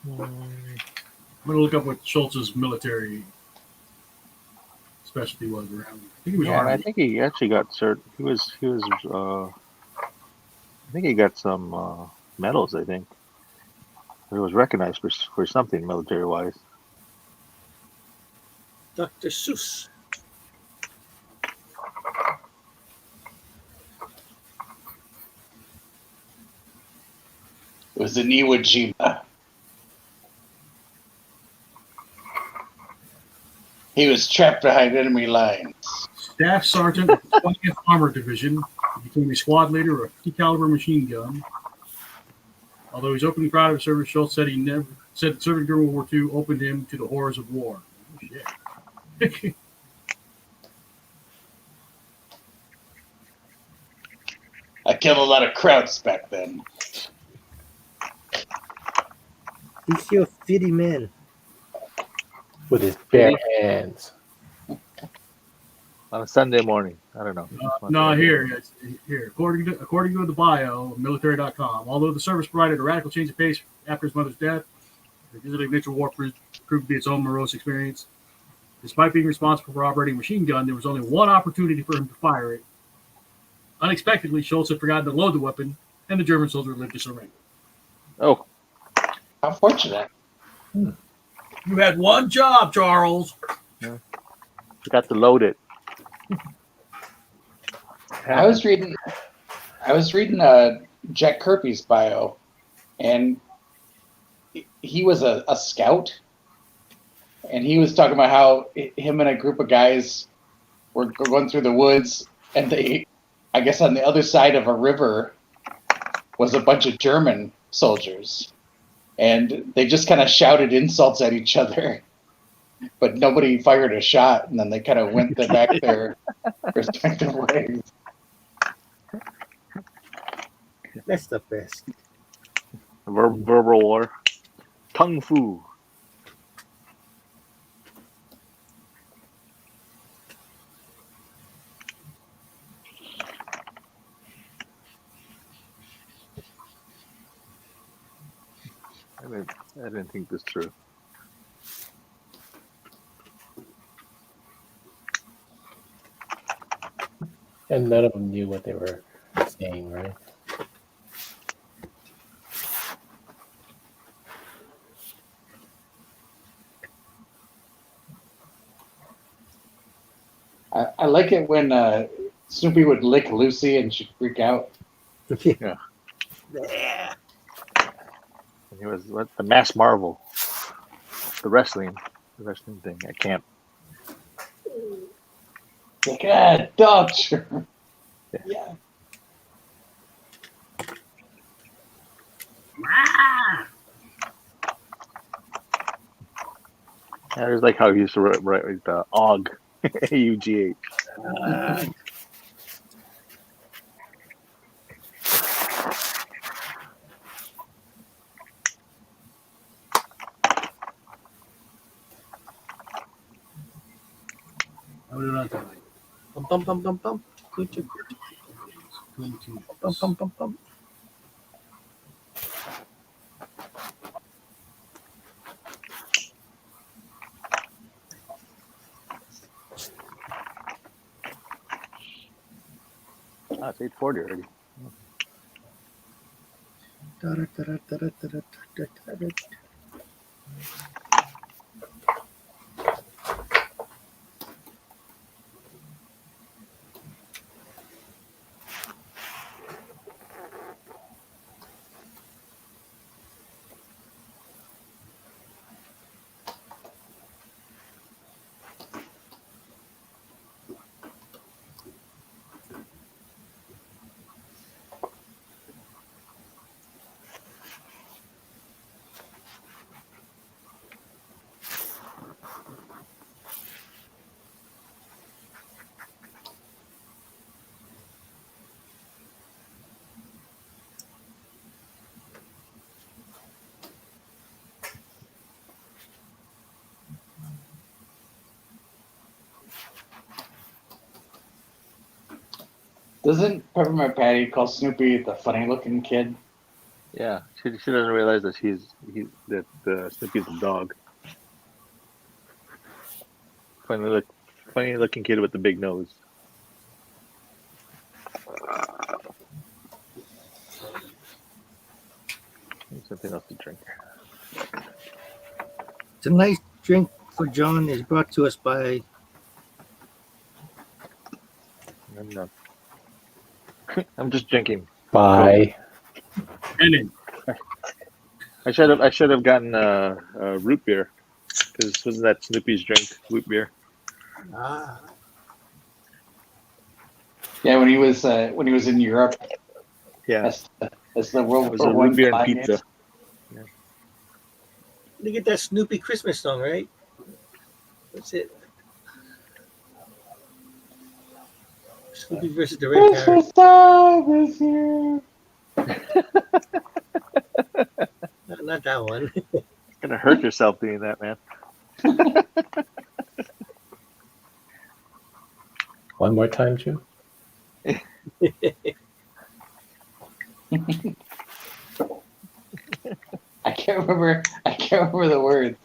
I'm gonna look up what Schultz's military specialty was around. I think he was Army. I think he actually got cert. He was. I think he got some medals. I think he was recognized for something military wise. Dr. Seuss. It was an Iwo Jima. He was trapped behind enemy lines. Staff Sergeant of the 20th Armored Division. He became a squad leader of a 50 caliber machine gun. Although he's openly proud of his service, Schultz said that serving during World War II opened him to the horrors of war. Oh, shit. I killed a lot of Krauts back then. He's your fitty man. With his bare hands. On a Sunday morning. I don't know. Here. According to the bio of military.com, although the service provided a radical change of pace after his mother's death, the visiting neutral war proved to be its own morose experience. Despite being responsible for operating a machine gun, there was only one opportunity for him to fire it. Unexpectedly, Schultz had forgotten to load the weapon, and the German soldier lived to surrender. Oh. How fortunate. You had one job, Charles. Yeah. Forgot to load it. I was reading Jack Kirby's bio, and he was a scout, and he was talking about how him and a group of guys were going through the woods, and they, I guess on the other side of a river was a bunch of German soldiers, and they just kind of shouted insults at each other, but nobody fired a shot, and then they kind of went back their respective ways. That's the best. Verbal war. Kung Fu. I didn't think this through. And none of them knew what they were saying, right? I like it when Snoopy would lick Lucy and she'd freak out. Yeah. And he was the Mass Marvel. The wrestling thing at camp. Like, doctor. Yeah. I just like how he used to write the AUG. AUGH. Bum bum bum bum. Coochie coochie. Bum bum bum bum. It's 8:40 already. Doesn't Peppermint Patty call Snoopy the funny-looking kid? Yeah, she doesn't realize that Snoopy's a dog. Funny looking kid with the big nose. Need something else to drink. It's a nice drink for John is brought to us by. I'm not. I'm just drinking. Bye. And I should have gotten root beer, because wasn't that Snoopy's drink, root beer? Ah. Yeah, when he was in Europe, Yeah, as the it World was War a One root beer and flag pizza. is. You get that Snoopy Christmas song, right? That's it. Snoopy versus the Red Carrot. Christmas time is here. Not that one. You're gonna hurt yourself doing that, man. One more time, Drew. I can't remember the words.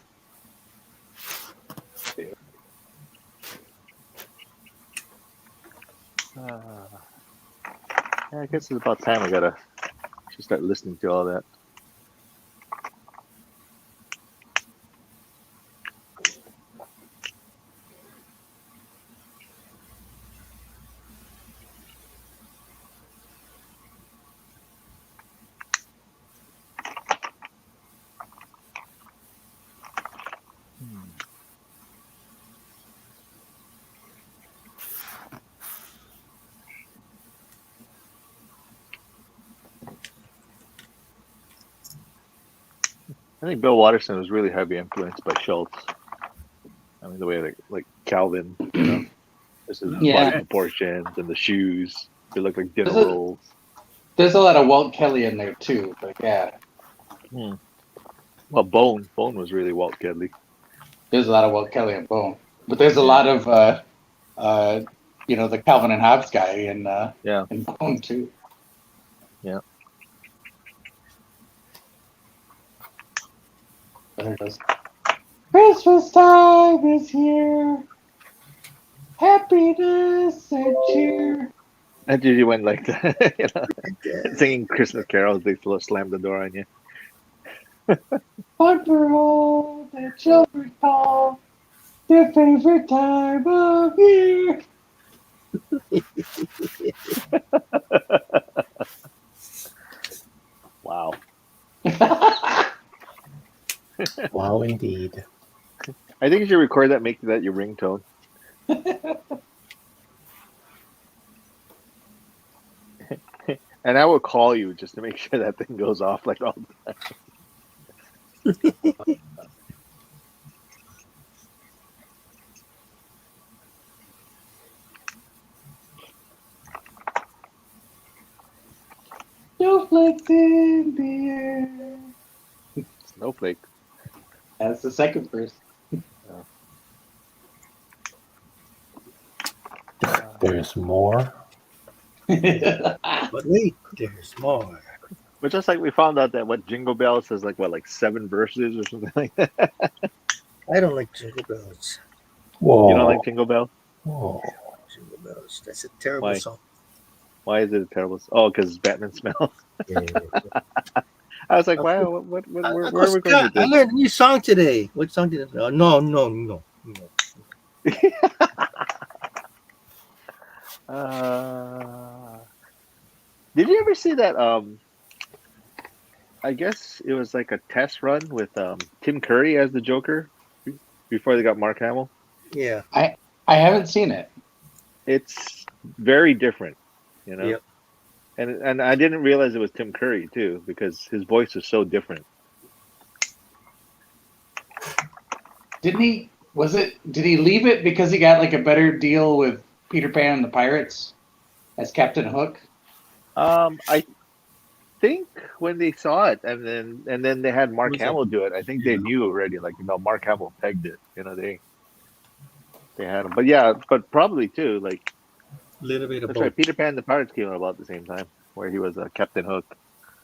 Yeah, I guess it's about time I gotta start listening to all that. I think Bill Watterson was really heavy influenced by Schultz. I mean, the way like Calvin, this is Yeah. body proportions and the shoes. They look like dinner There's a- rolls. There's a lot of Walt Kelly in there too, but yeah, Well, Bone was really Walt Kelly. there's a lot of Walt Kelly in Bone, but there's a lot of the Calvin and Hobbes guy in Bone too. Yeah. There it goes. Christmas time is here. Happiness and cheer. And you went like that, singing Christmas carols. They slam the door on you. Fun for all the children call their favorite time of year. Wow. Wow, indeed. I think you should record that, make that your ringtone. And I will call you just to make sure that thing goes off like all the time. Snowflakes in the air. Snowflake. That's the second verse. There's more. But wait, there's more. But just like we found out that Jingle Bells has like 7 verses or something like that. I don't like Jingle Bells. Whoa. You don't like Jingle Bells? Whoa. Jingle Bells. That's a terrible Why? song. Why is it a terrible? Oh, because Batman smells. Yeah. I was like, wow, where are we going with I this? learned a new song today. What song did I know? No. Did you ever see that? I guess it was like a test run with Tim Curry as the Joker before they got Mark Hamill. Yeah. I haven't seen it. It's very different, Yep. And I didn't realize it was Tim Curry too, because his voice is so different. Did he leave it because he got like a better deal with Peter Pan and the Pirates as Captain Hook? I think when they saw it and then they had Mark Who's that? Hamill do it, I think they knew already, Mark Hamill pegged it. They had him. But probably too, like, Little bit of that's both. right, Peter Pan and the Pirates came out about the same time, where he was Captain Hook.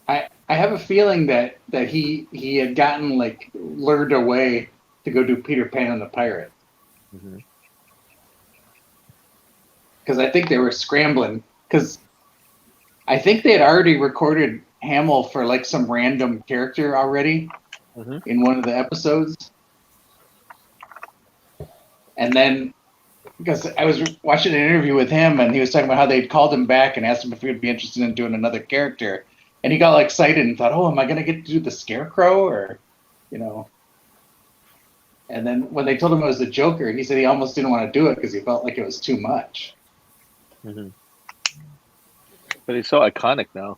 I have a feeling that he had gotten like lured away to go do Peter Pan and the Pirate. Mm-hmm. Because I think they were scrambling. Because I think they had already recorded Hamill for like some random character already in one of the episodes. And then, because I was watching an interview with him, and he was talking about how they'd called him back and asked him if he would be interested in doing another character. And he got all excited and thought, oh, am I going to get to do the Scarecrow? Or, you know. And then when they told him it was the Joker, he said he almost didn't want to do it because he felt like it was too much. Mm-hmm. But he's so iconic now.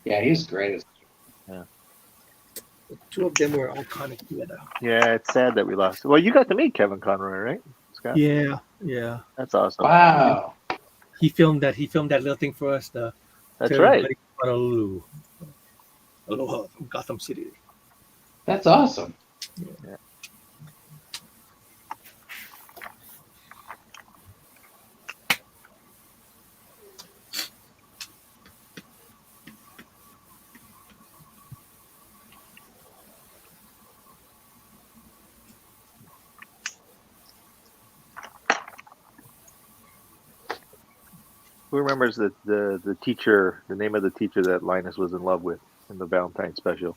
Yeah, he's great. Yeah. The two of them were iconic together. Yeah, it's sad that we lost. Well, you got to meet Kevin Conroy, right, Scott? Yeah. That's awesome. Wow. He filmed that little thing for us. That's Tell right. everybody Honolulu. Aloha from Gotham City. That's awesome. Yeah. Who remembers the teacher, the name of the teacher that Linus was in love with in the Valentine special?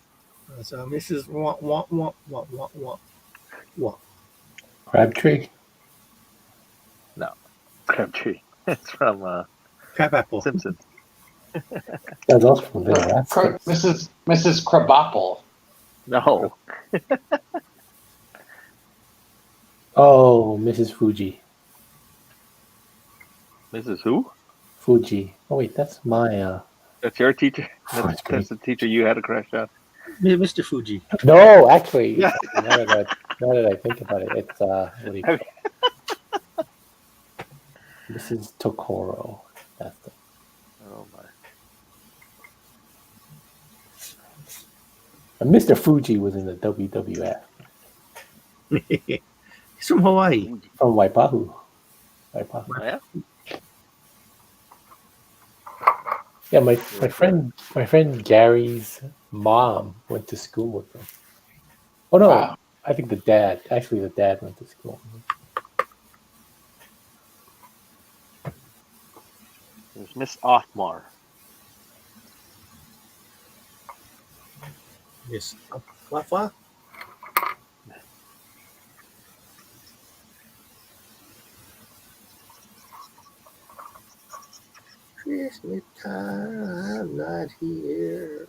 So Mrs. What? Crabtree. No, Crabtree. It's from Crabapple. Simpsons. That's also from there. That's Mrs. Krabappel. No. Oh, Mrs. Fuji. Mrs. Who? Fuji. Oh wait, that's my. That's your teacher. That's That's the teacher you had a crush on. Mr. Fuji. No, actually, now that I think about it, it's what do you call it? Mrs. Tokoro. That's the. Oh my. And Mr. Fuji was in the WWF He's from Hawaii. from Waipahu. Oh, yeah? Yeah, my friend Gary's mom went to school with him. Oh no, Wow. I think the dad went to school. There's Miss Othmar. Yes. What? Christmas time, I'm not here.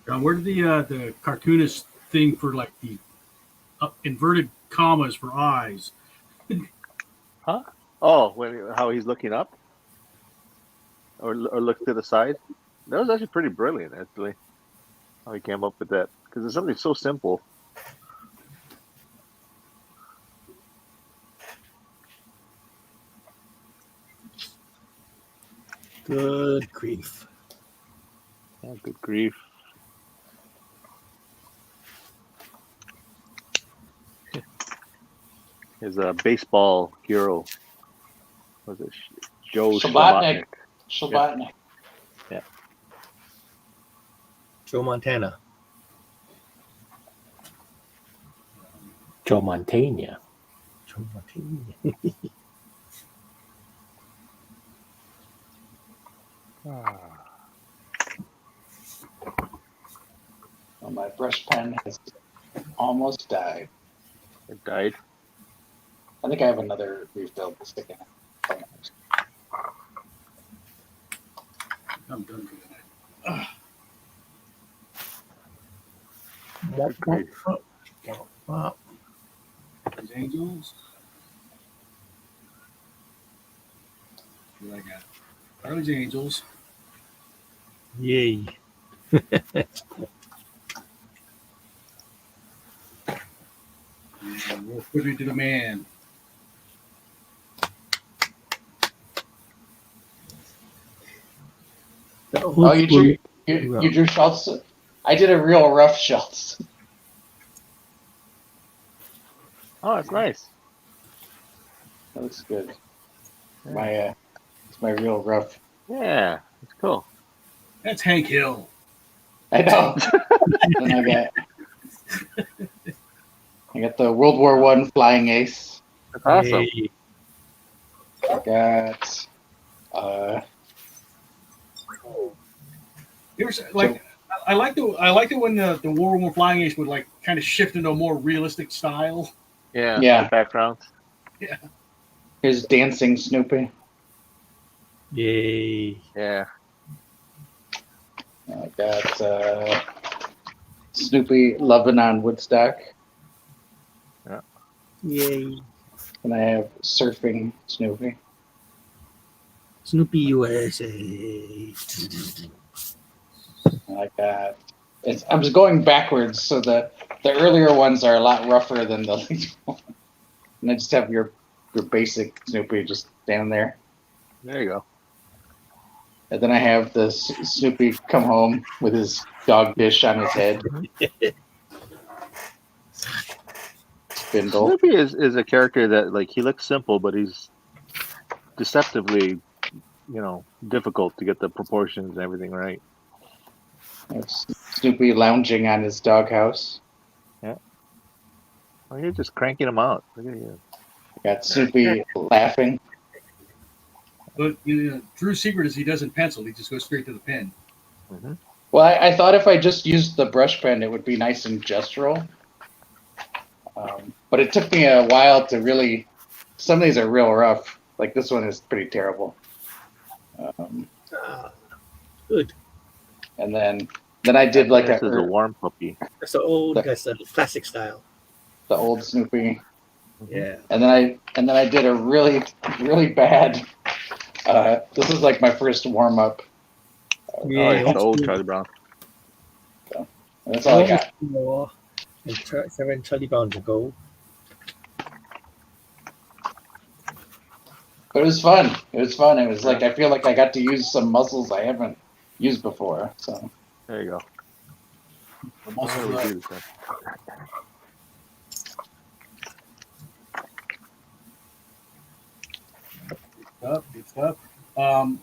John, where did the cartoonist thing for like the inverted commas for eyes? Huh? Oh, how he's looking up? Or look to the side? That was actually pretty brilliant, actually. How he came up with that. Because it's something so simple. Good grief. Yeah, good grief. His baseball hero was it Joe Shabotnik. Shabotnik? Shabotnik. Yeah. Joe Montana. Joe Montana. Joe Montana. Well, my brush pen has almost died. It died. I think I have another refill to stick in it. I'm done for the night. Wow. These angels. What I got? Charlie's Angels. Yay. And we'll put it to the man. Oh, you drew Schultz? I did a real rough Schultz. Oh, that's nice. That looks good. It's my real rough. Yeah, it's cool. That's Hank Hill. I know. Then I got the World War One flying ace. That's awesome. Hey, I got Here's like I liked it when the War One Flying Ace would like kind of shift into a more realistic style. Yeah. The background. Yeah. here's dancing Snoopy. yay. Yeah. I got Snoopy loving on Woodstock. Yay. And I have surfing Snoopy. Snoopy USA. And I got. I'm just going backwards, so the earlier ones are a lot rougher than the later one. And I just have your basic Snoopy just down there. There you go. And then I have the Snoopy come home with his dog dish on his head. Spindle. Snoopy is a character that like he looks simple, but he's deceptively, difficult to get the proportions and everything right. There's Snoopy lounging on his doghouse. Yeah. Oh, you're just cranking him out. Look at you. Got Snoopy laughing. But Drew's secret is he doesn't pencil; he just goes straight to the pen. Mm-hmm. Well, I thought if I just used the brush pen, it would be nice and gestural. But it took me a while to really. Some of these are real rough. Like this one is pretty terrible. Good. And then I did like This is a warm puppy. That's the classic style. the old Snoopy. Yeah. And then I did a really really bad. This is like my first warm up. Yeah. It's the old Charlie Brown. That's all I got. And 7 Charlie Browns ago. But it was fun. It was like I feel like I got to use some muscles I haven't used before. So There you go. The muscle What do we right. do this time? Good stuff. I'm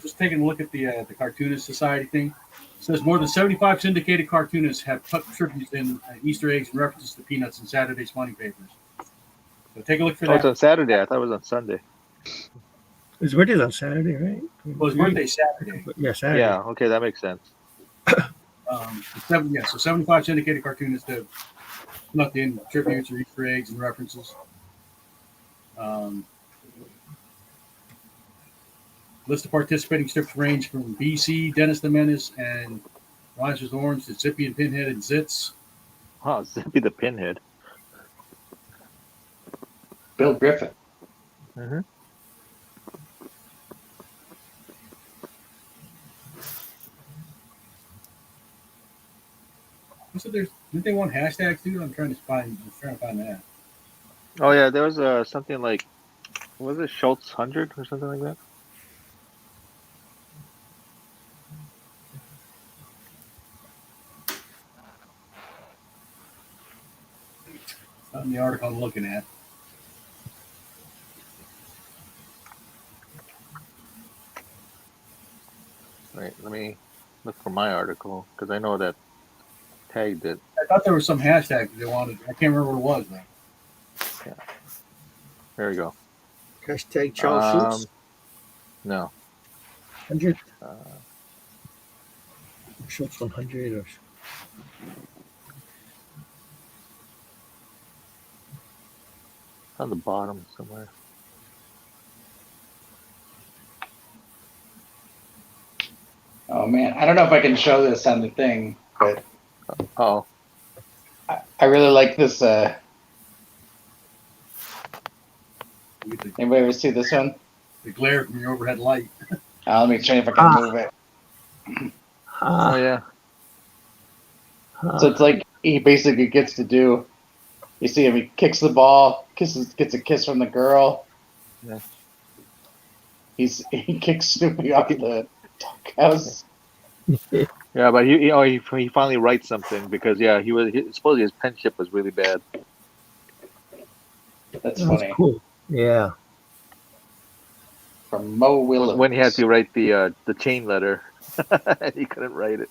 just taking a look at the Cartoonist Society thing. It says more than 75 syndicated cartoonists have tucked tributes in Easter eggs and references to Peanuts in Saturday's funny papers. So take a look for Oh, it's that. on Saturday. I thought it was on Sunday. His birthday's on Saturday, right? Well, his birthday's Saturday. Yeah, Saturday. Yeah. Okay, that makes sense. So 75 syndicated cartoonists have snuck in tributes or Easter eggs and references. List of participating strips range from BC, Dennis the Menace, and Rogers Orange to Zippy and Pinhead and Zitz. Oh, Zippy the Pinhead. Bill Griffin. Mm-hmm. So didn't they want hashtags too? I'm trying to find that. Oh yeah, there was something like, was it Schulz 100 or something like that? Not in the article I'm looking at. Wait, let me look for my article because I know that tagged it. I thought there was some hashtag that they wanted. I can't remember what it was though. Yeah. There we go. Hashtag Charles Schulz. No. 100. Schulz 100 or. On the bottom somewhere. Oh man, I don't know if I can show this on the thing, but Oh. I really like this. Anybody ever see this one? The glare from your overhead light. Let me try if I can move it. Oh yeah. So it's like he basically gets to do. You see him. He kicks the ball, gets a kiss from the girl. Yeah. He kicks Snoopy off the doghouse. Yeah, but he finally writes something because supposedly his penmanship was really bad. That's That funny. was cool. Yeah. From Mo Williams. When he had to write the chain letter, he couldn't write it.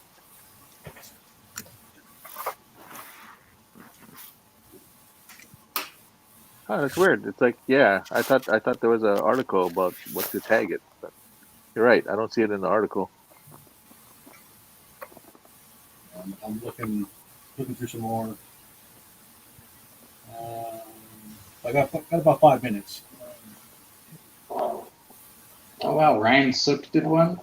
Oh, that's weird. It's like, yeah, I thought there was an article about what to tag it, but you're right. I don't see it in the article. I'm looking through some more. I got about 5 minutes. Oh wow, Ryan Sook did one.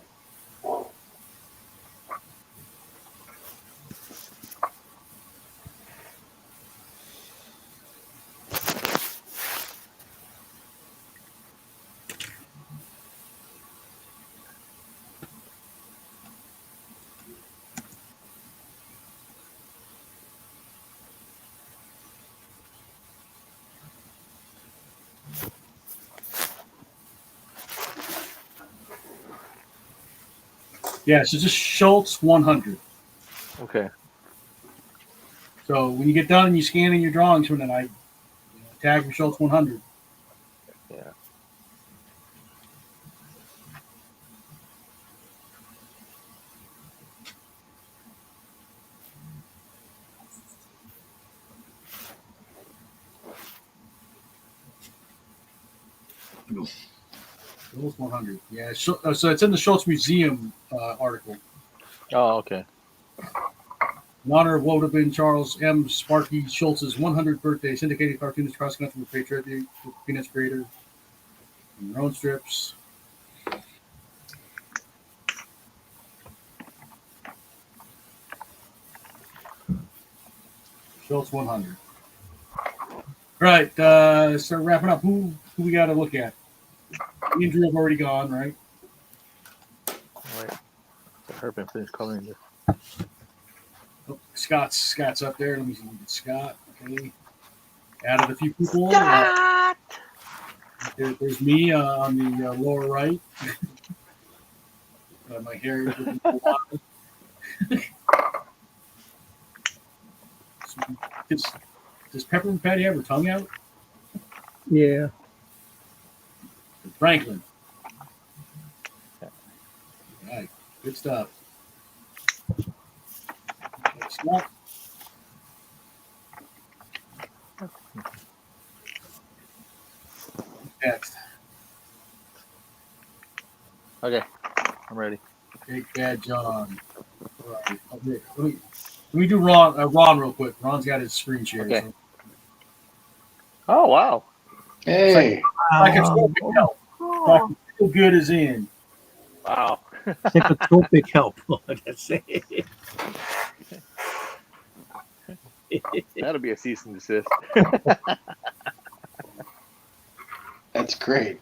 Yeah, so just Schulz 100. Okay. So when you get done and you scan in your drawings for the night, tag your Schulz 100. Yeah. Schulz 100. Yeah, so it's in the Schulz Museum article. Oh, okay. In honor of what would have been Charles M. Sparky Schulz's 100th birthday, syndicated cartoonist cross-country with patriotic Peanuts creator. And their own strips. Schulz 100. Right, start wrapping up. Who we got to look at? Andrew have already gone, right? Wait. So Herb finished coloring this. Oh, Scott's up there. Let me see. Scott. Okay. Added a few people. There's me on the lower right. My hair is looking a lot. Does Peppermint Patty have her tongue out? Yeah. Franklin. All right. Good stuff. Scott. Next. Okay. I'm ready. Big Bad John. All right. Let me do Ron real quick. Ron's got his screen share. Okay. So. Oh, wow. Hey. Psychotropic help. Oh, Feel good as in. Wow. Psychotropic help. That's it. That'll be a cease and desist. That's great.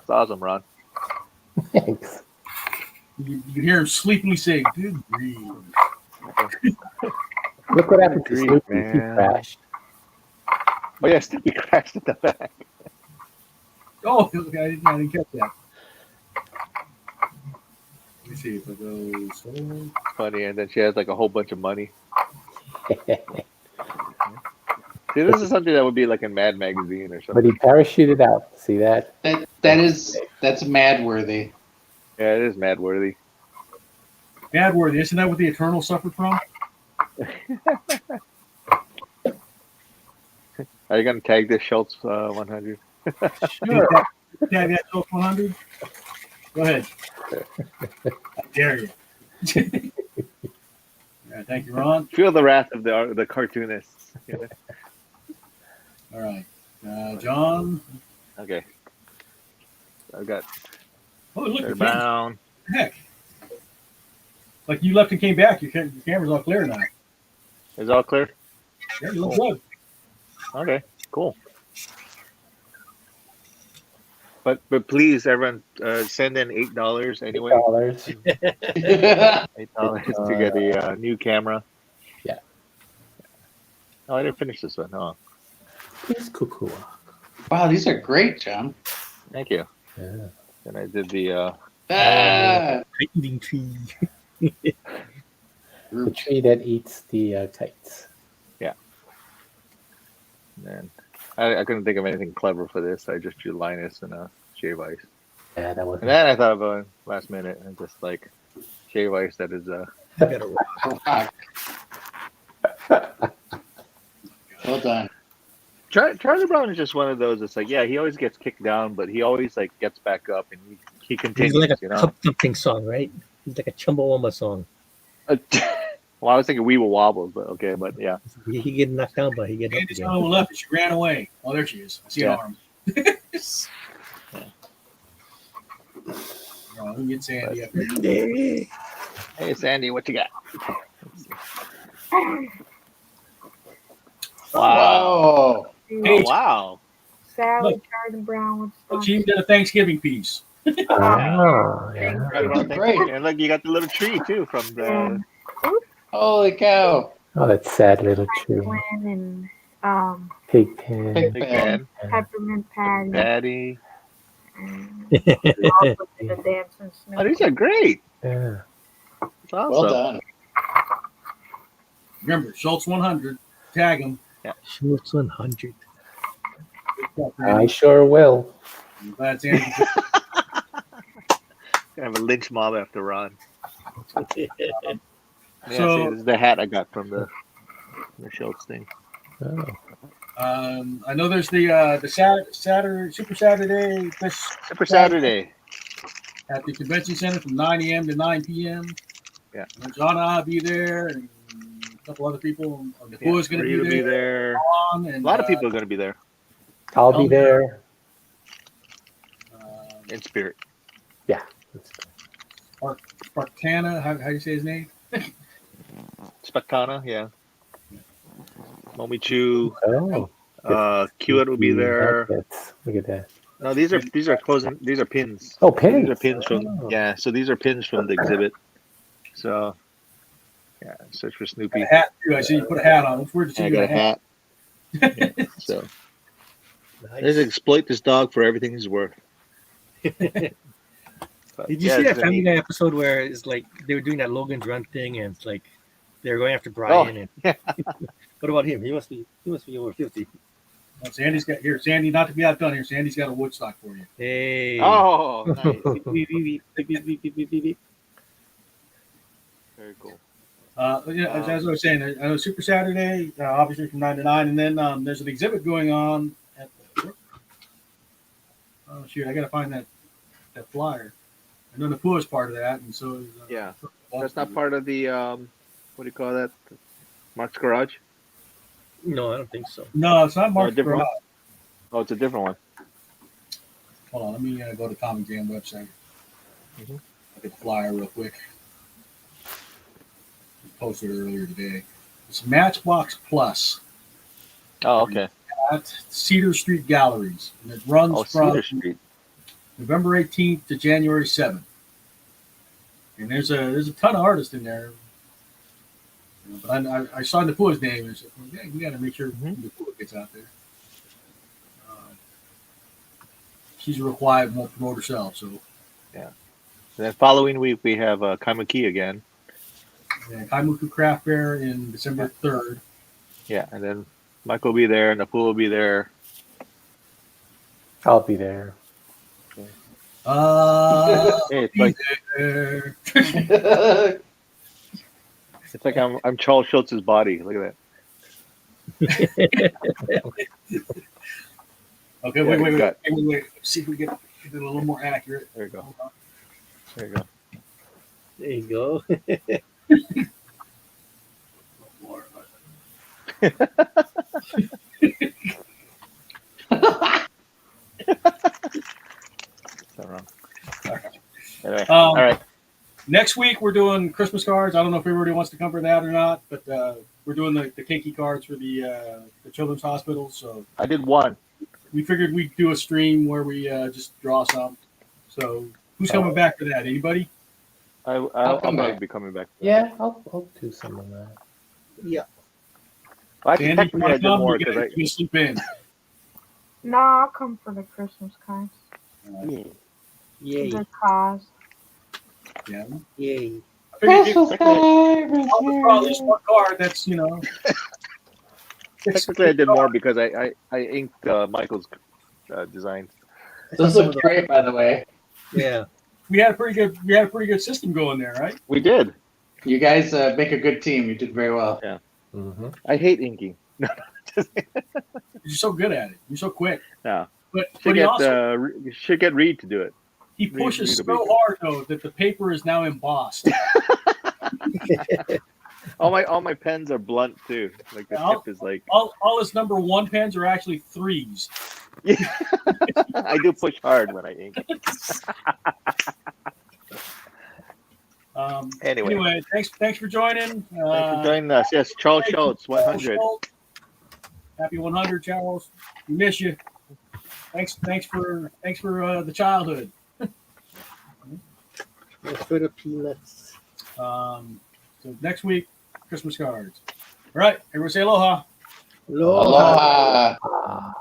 It's awesome, Ron. Thanks. You can hear him sleepily say, "Good grief." Look what happened to Agreed, Snoopy. He man. crashed. Oh, yeah, Snoopy crashed at the back. Oh, okay, I didn't catch that. Let me see if I go solo. Funny, and then she has like a whole bunch of money. See, this is something that would be like in Mad Magazine or But something. he parachuted out. See that? That's mad worthy. Yeah, it is mad worthy. Mad worthy. Isn't that what the Eternal suffered from? Are you gonna tag this Schultz 100? Sure. Tag that Schultz 100. Go ahead. I dare you. All right, thank you, Ron. Feel the wrath of the cartoonists. All right, John. Okay. I've got Oh, look, they're the camera. bound. Heck. Like you left and came back. Your camera's all clear now. Is all clear? Yeah, you look good. Okay, cool. But please, everyone, send in $8 anyway. $8. $8 to get a new camera. Yeah. Oh, I didn't finish this one. Oh, Please cuckoo. Wow, these are great, John. thank you. Yeah. And I did the Eating tree. The tree that eats the kites. and I couldn't think of anything clever for this. I just drew Linus and Shave Ice. Yeah, that was. And then I thought about it last minute and just like Shave Ice. That is Well done. Charlie Brown is just one of those. It's like, yeah, he always gets kicked down, but he always like gets back up and he continues. He's like a you know. something song, right? He's like a Chumbawamba song. Well, I was thinking Weeble Wobbles, but okay, but yeah. He get knocked down, but he get up Andy's again. on the left and she ran away. Oh, there she is. I see an arm. Oh, let me get Sandy up here. Hey, Sandy, what you got? Wow. Hey, wow. Sally, Look. Charlie Brown with stuff. She even did a Thanksgiving piece. Oh, yeah. Great. And look, you got the little tree too from the. Holy cow. Oh, that sad little tree. Twin and Pigpen. Big Big fan. Ben, Peppermint Patty. Patty. And also the dancing Snoopy. Oh, these are great. Yeah. It's awesome. Well done. Remember, Schultz 100. Tag him. Schultz 100. I sure will. I'm glad Sandy. Gonna have a lynch mob after Ron. Yeah, So- see, this is the hat I got from the Schultz thing. Oh. I know there's the Saturday Super Saturday this Super Saturday. at the convention center from 9 a.m. to 9 p.m. Yeah. And John and I'll be there, and a couple other people. The Yeah, is going Rita to be there. there. And, A lot of people are going to be there I'll be there. in spirit. Yeah. Spartana, how do you say his name? Spectana, yeah. Momichu, Oh. Kiewit will be there. Look at that. No, these are closing. These are pins. Oh, pins. These are pins from Oh. So these are pins from the exhibit. So yeah, search for Snoopy. A hat too. I see you put a hat on. It's weird to see I you got with a a hat. hat. Yeah, so let's exploit this dog for everything he's worth. But, Did you yeah, see that it's Family neat. Guy episode where it's like they were doing that Logan's Run thing and it's like they were going after Brian and yeah. what about him? He must be over 50. Well, Sandy's got here. Sandy, not to be outdone here. Sandy's got a Woodstock for you. Hey. Oh, nice. Very cool. Yeah, as I was saying, I know Super Saturday, obviously from 9 to 9, and then there's an exhibit going on at the. Oh shoot! I gotta find that flyer. I know Napua is part of that, and so is, Yeah. That's not part of the what do you call that? Mark's Garage? No, I don't think so. No, it's not Mark. different one? Oh, it's a different one. Hold on, let me go to Comic Jam website. Mhm. Look at the flyer real quick. Posted it earlier today. It's Matchbox Plus Oh, okay. at Cedar Street Galleries, and it runs Oh, from Cedar Street. November 18th to January 7th. And there's a ton of artists in there. You know, but I saw Napua's name and said, well, yeah, we got to make sure Napua gets out there. She's real quiet and won't promote herself. So, And then following week we have Kaimaki again. yeah, Kaimuku Craft Fair in December 3rd. Yeah, and then Mike will be there, Napua will be there. I'll be there. Hey, it's like there. it's like I'm Charles Schultz's body. Look at that. Okay, Yeah, wait. got- Let's see if we get it a little more accurate. There you go. Hold on. There you go. There you go. So wrong. Anyway, Um, all right. Next week we're doing Christmas cards. I don't know if everybody wants to cover that or not, but we're doing the kinky cards for the children's hospital. So I did one. we figured we'd do a stream where we just draw some. So who's coming back for that? Anybody? I'll come probably back. be coming back. Yeah, I'll do some of that. Yeah. Well, actually, Sandy, technically I did more you because can sleep in. No, I'll come for the Christmas cards. Yay. Good cause. Yeah. Yay. I figured I'll draw at least one card. That's Technically, I did more because I inked Michael's designs. Those look great, by the way. Yeah. We had a pretty good system going there, right? We did. You guys make a good team. You did very well. Yeah. Mm-hmm. I hate inking. You're so good at it. You're so quick. Yeah. But Should he get also should get Reed to do it. he pushes Reed so will be- hard though that the paper is now embossed. All my pens are blunt too. Like the tip is like. All his number 1 pens are actually 3s. I do push hard when I ink. Anyway, thanks for joining. Thanks for joining us. Yes, Charles Schulz, 100. Happy 100, Charles. We miss you. Thanks for the childhood. Thanks for the peanuts. So next week, Christmas cards. All right, everyone say aloha. Aloha. Aloha.